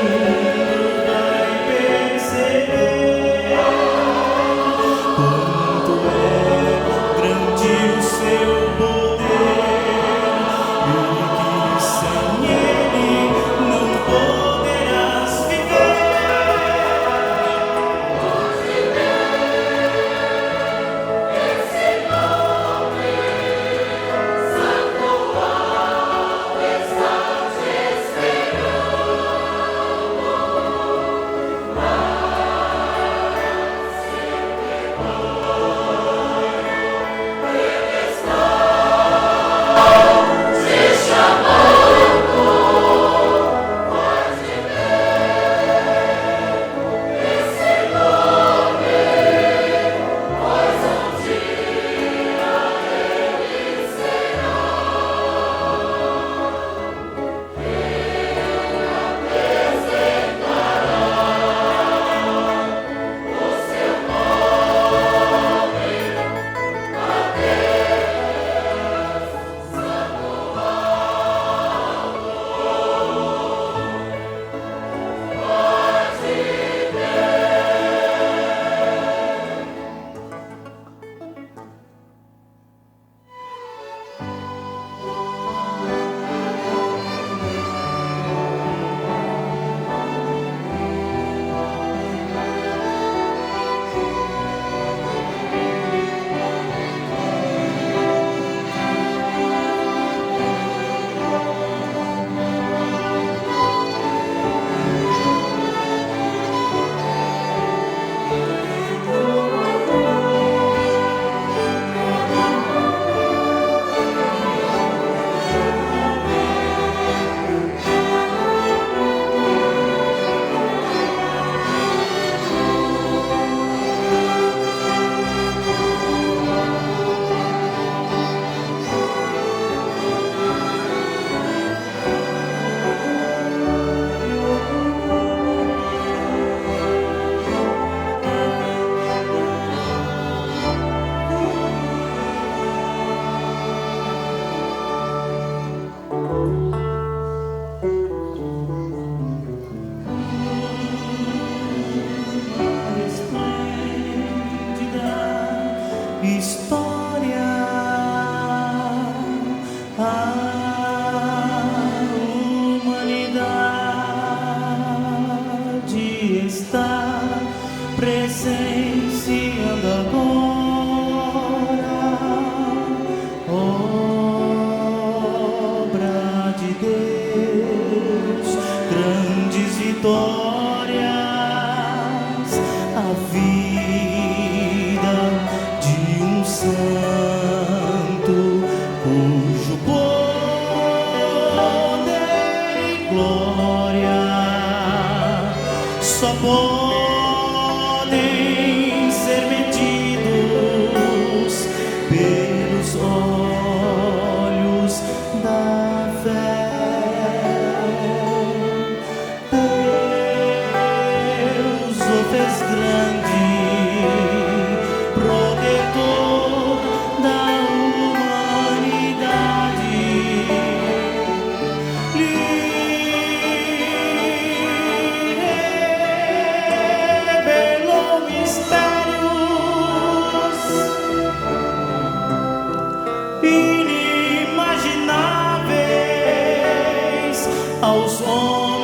mundo vai perceber quanto é grande o seu poder, e que sem Ele não poderás viver. História, a humanidade está presenciando agora obra de Deus, grandes vitórias, a vida de um santo cujo poder e glória só podem ser medidos pelos olhos da fé. Deus o fez grande, protetor da humanidade, lhe revelou mistérios inimagináveis aos homens,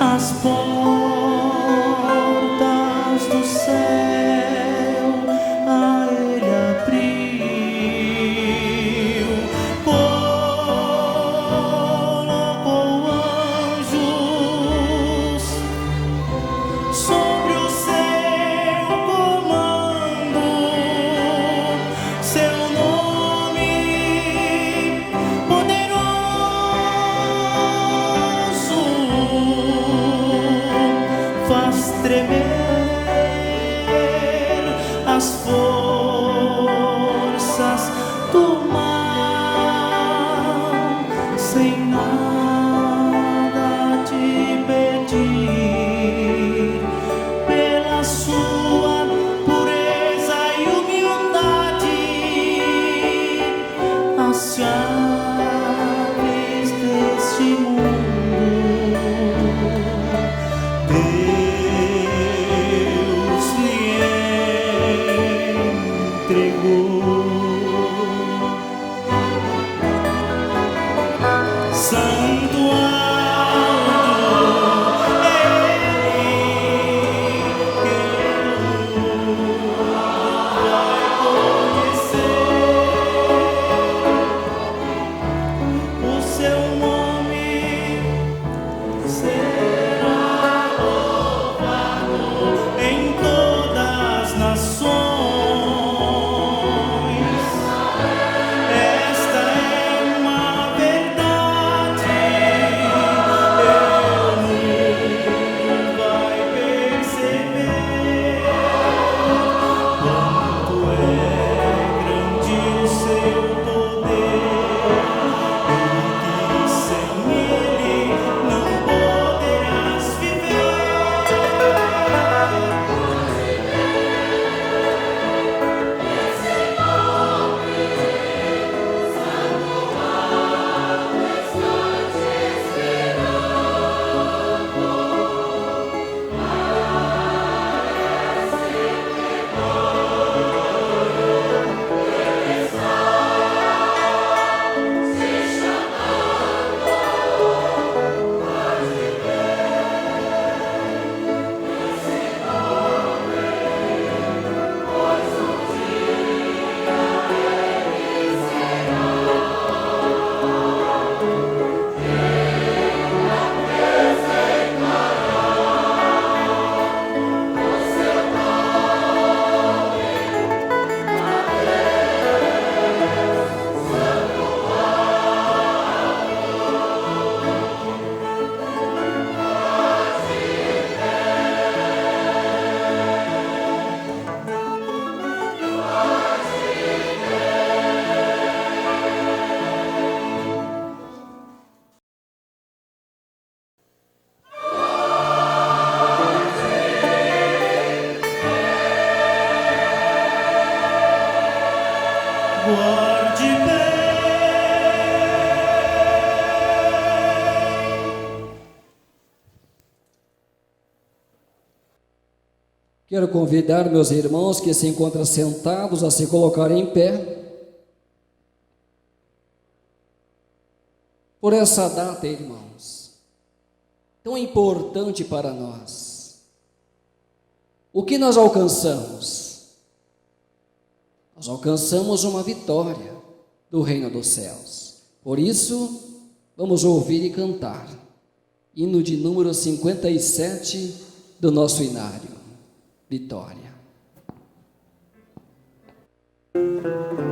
as portas do céu a Ele abriu, colocou anjos sobre o seu comando, seu nome poderoso faz tremer as forças do mal, sem nada te pedir, pela sua pureza e humildade, as chaves deste mundo Deus lhe entregou. Santo alto, Ele que o vai conhecer, o seu nome será louvado em todas as nações. Esta é uma verdade, o mundo vai perceber quanto é grande o seu poder, e que sem Ele não poderás viver. Guarde bem. Quero convidar meus irmãos que se encontram sentados a se colocarem em pé. Por essa data, irmãos, tão importante para nós. O que nós alcançamos? Nós alcançamos uma vitória do reino dos céus. Por isso, vamos ouvir e cantar. Hino de número 57 do nosso inário. Vitória. Vitória.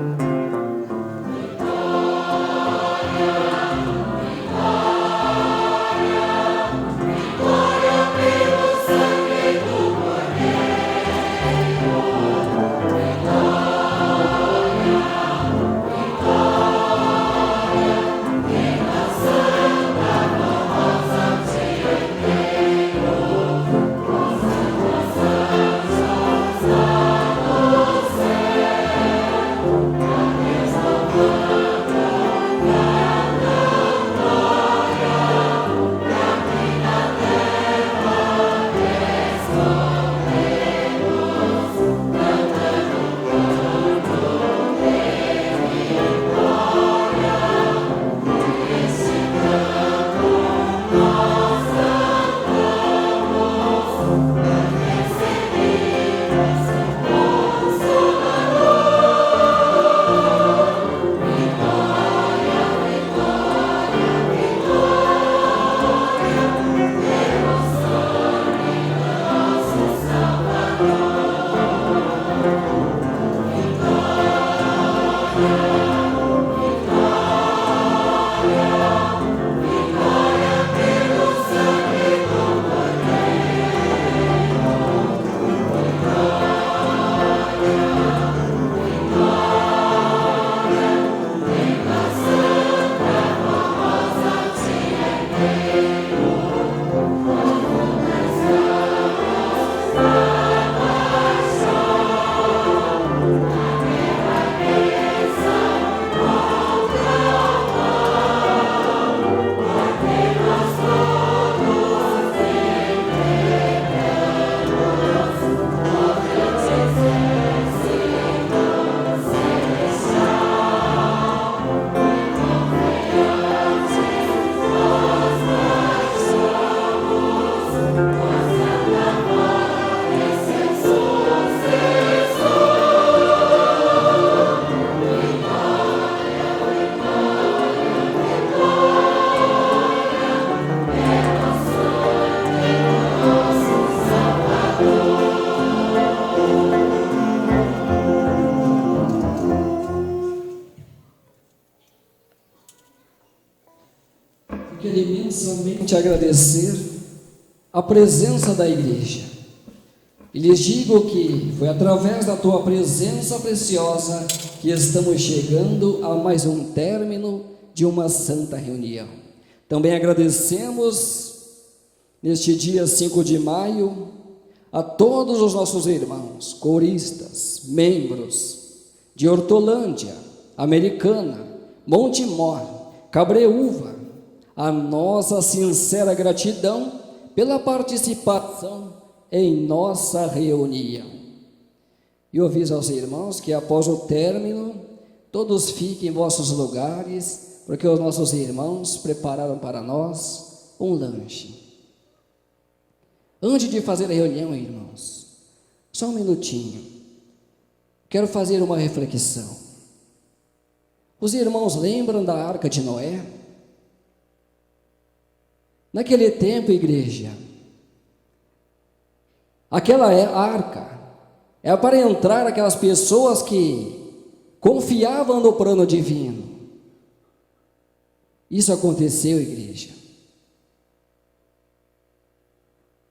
te agradecer a presença da igreja. E lhes digo que foi através da tua presença preciosa que estamos chegando a mais um término de uma santa reunião. Também agradecemos neste dia 5 de maio a todos os nossos irmãos, coristas, membros de Hortolândia, Americana, Montemor, Cabreúva, a nossa sincera gratidão pela participação em nossa reunião. E aviso aos irmãos que após o término, todos fiquem em vossos lugares, porque os nossos irmãos prepararam para nós um lanche. Antes de fazer a reunião, irmãos, só um minutinho, quero fazer uma reflexão. Os irmãos lembram da Arca de Noé? Naquele tempo, igreja, aquela arca é para entrar aquelas pessoas que confiavam no plano divino. Isso aconteceu, igreja.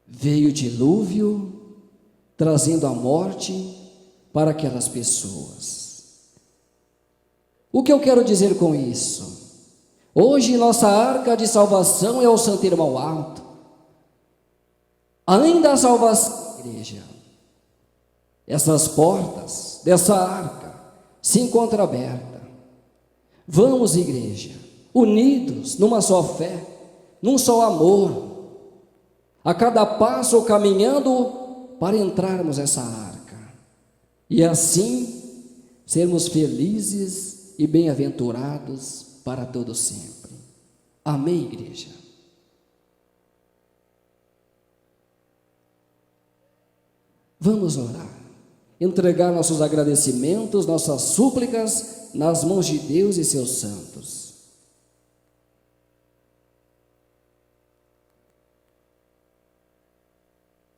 Veio o dilúvio, trazendo a morte para aquelas pessoas. O que eu quero dizer com isso? Hoje nossa arca de salvação é o Santo Irmão Alto. Além da salvação, igreja, essas portas dessa arca se encontram abertas. Vamos, igreja, unidos numa só fé, num só amor, a cada passo caminhando para entrarmos nessa arca, e assim sermos felizes e bem-aventurados para todo sempre. Amém, igreja? Vamos orar, entregar nossos agradecimentos, nossas súplicas nas mãos de Deus e seus santos.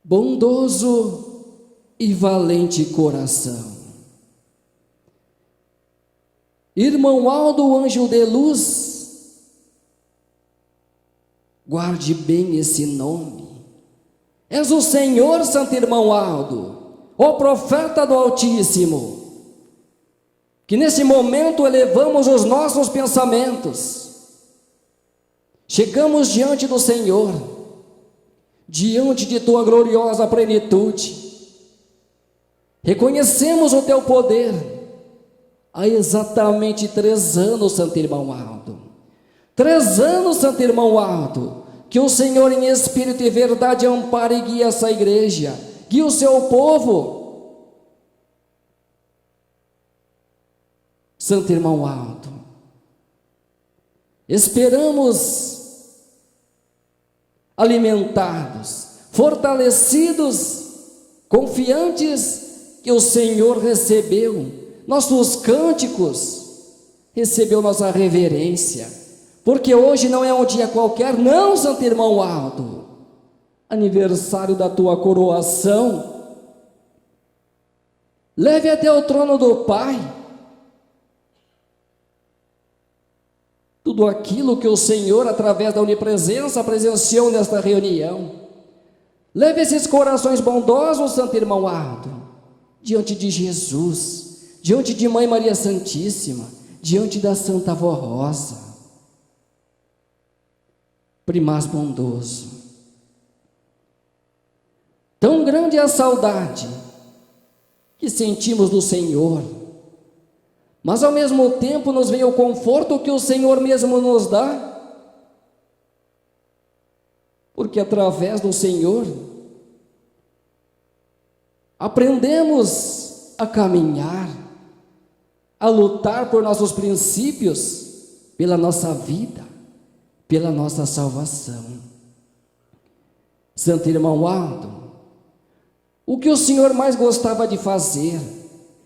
Bondoso e valente coração, irmão Aldo, anjo de luz, guarde bem esse nome. És o Senhor, Santo Irmão Aldo, ó profeta do Altíssimo, que nesse momento elevamos os nossos pensamentos, chegamos diante do Senhor, diante de tua gloriosa plenitude, reconhecemos o teu poder. Há exatamente 3 anos, Santo Irmão Aldo, 3 anos, Santo Irmão Aldo, que o Senhor em espírito e verdade ampare e guie essa igreja, guie o seu povo. Santo Irmão Aldo, esperamos alimentados, fortalecidos, confiantes que o Senhor recebeu nossos cânticos, recebeu nossa reverência, porque hoje não é um dia qualquer, não, Santo Irmão Aldo, aniversário da tua coroação. Leve até o trono do Pai tudo aquilo que o Senhor, através da onipresença, presenciou nesta reunião. Leve esses corações bondosos, Santo Irmão Aldo, diante de Jesus, diante de Mãe Maria Santíssima, diante da Santa Avó Rosa. Primaz bondoso, tão grande é a saudade que sentimos do Senhor, mas ao mesmo tempo nos vem o conforto que o Senhor mesmo nos dá, porque através do Senhor aprendemos a caminhar, a lutar por nossos princípios, pela nossa vida, pela nossa salvação. Santo Irmão Aldo, o que o Senhor mais gostava de fazer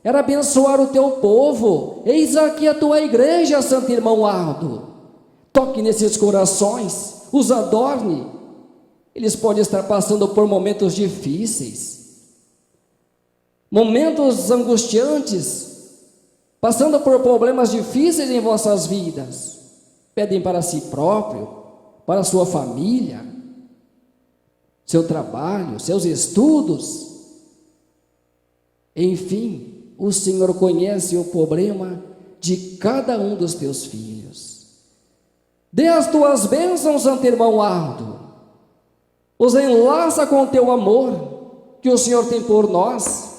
era abençoar o teu povo. Eis aqui a tua igreja, Santo Irmão Aldo. Toque nesses corações, os adorne. Eles podem estar passando por momentos difíceis, momentos angustiantes, passando por problemas difíceis em vossas vidas. Pedem para si próprio, para a sua família, seu trabalho, seus estudos. Enfim, o Senhor conhece o problema de cada um dos teus filhos. Dê as tuas bênçãos, Santo Irmão Aldo. Os enlaça com o teu amor que o Senhor tem por nós,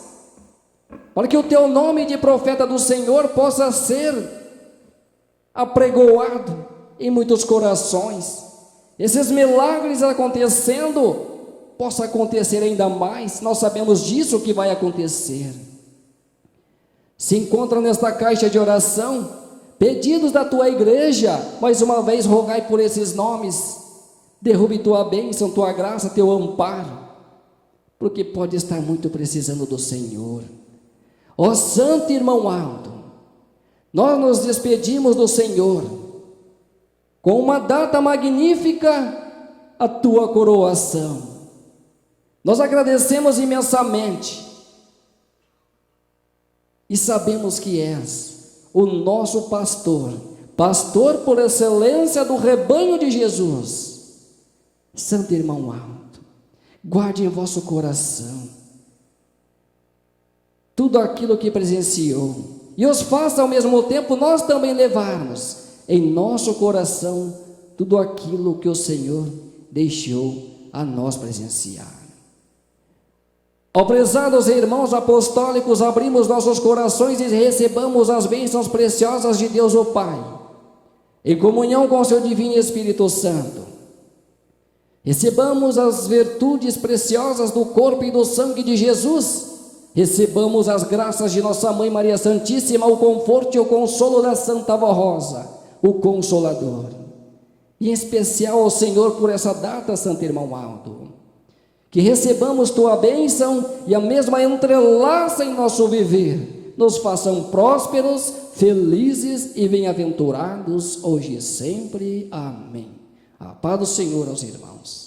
para que o teu nome de profeta do Senhor possa ser apregoado em muitos corações. Esses milagres acontecendo, possa acontecer ainda mais. Nós sabemos disso que vai acontecer. Se encontra nesta caixa de oração pedidos da tua igreja. Mais uma vez rogai por esses nomes. Derrube tua bênção, tua graça, teu amparo, porque pode estar muito precisando do Senhor. Ó Santo Irmão Aldo, nós nos despedimos do Senhor com uma data magnífica, a tua coroação. Nós agradecemos imensamente e sabemos que és o nosso pastor, pastor por excelência do rebanho de Jesus. Santo Irmão Aldo, guarde em vosso coração tudo aquilo que presenciou e os faça ao mesmo tempo nós também levarmos em nosso coração tudo aquilo que o Senhor deixou a nós presenciar. Ó prezados irmãos apostólicos, abrimos nossos corações e recebamos as bênçãos preciosas de Deus o Pai, em comunhão com o seu divino Espírito Santo. Recebamos as virtudes preciosas do corpo e do sangue de Jesus. Recebamos as graças de nossa Mãe Maria Santíssima, o conforto e o consolo da Santa Avó Rosa, o Consolador. E em especial ao Senhor por essa data, Santo Irmão Aldo. Que recebamos tua bênção e a mesma entrelaça em nosso viver. Nos façam prósperos, felizes e bem-aventurados, hoje e sempre. Amém. A paz do Senhor aos irmãos.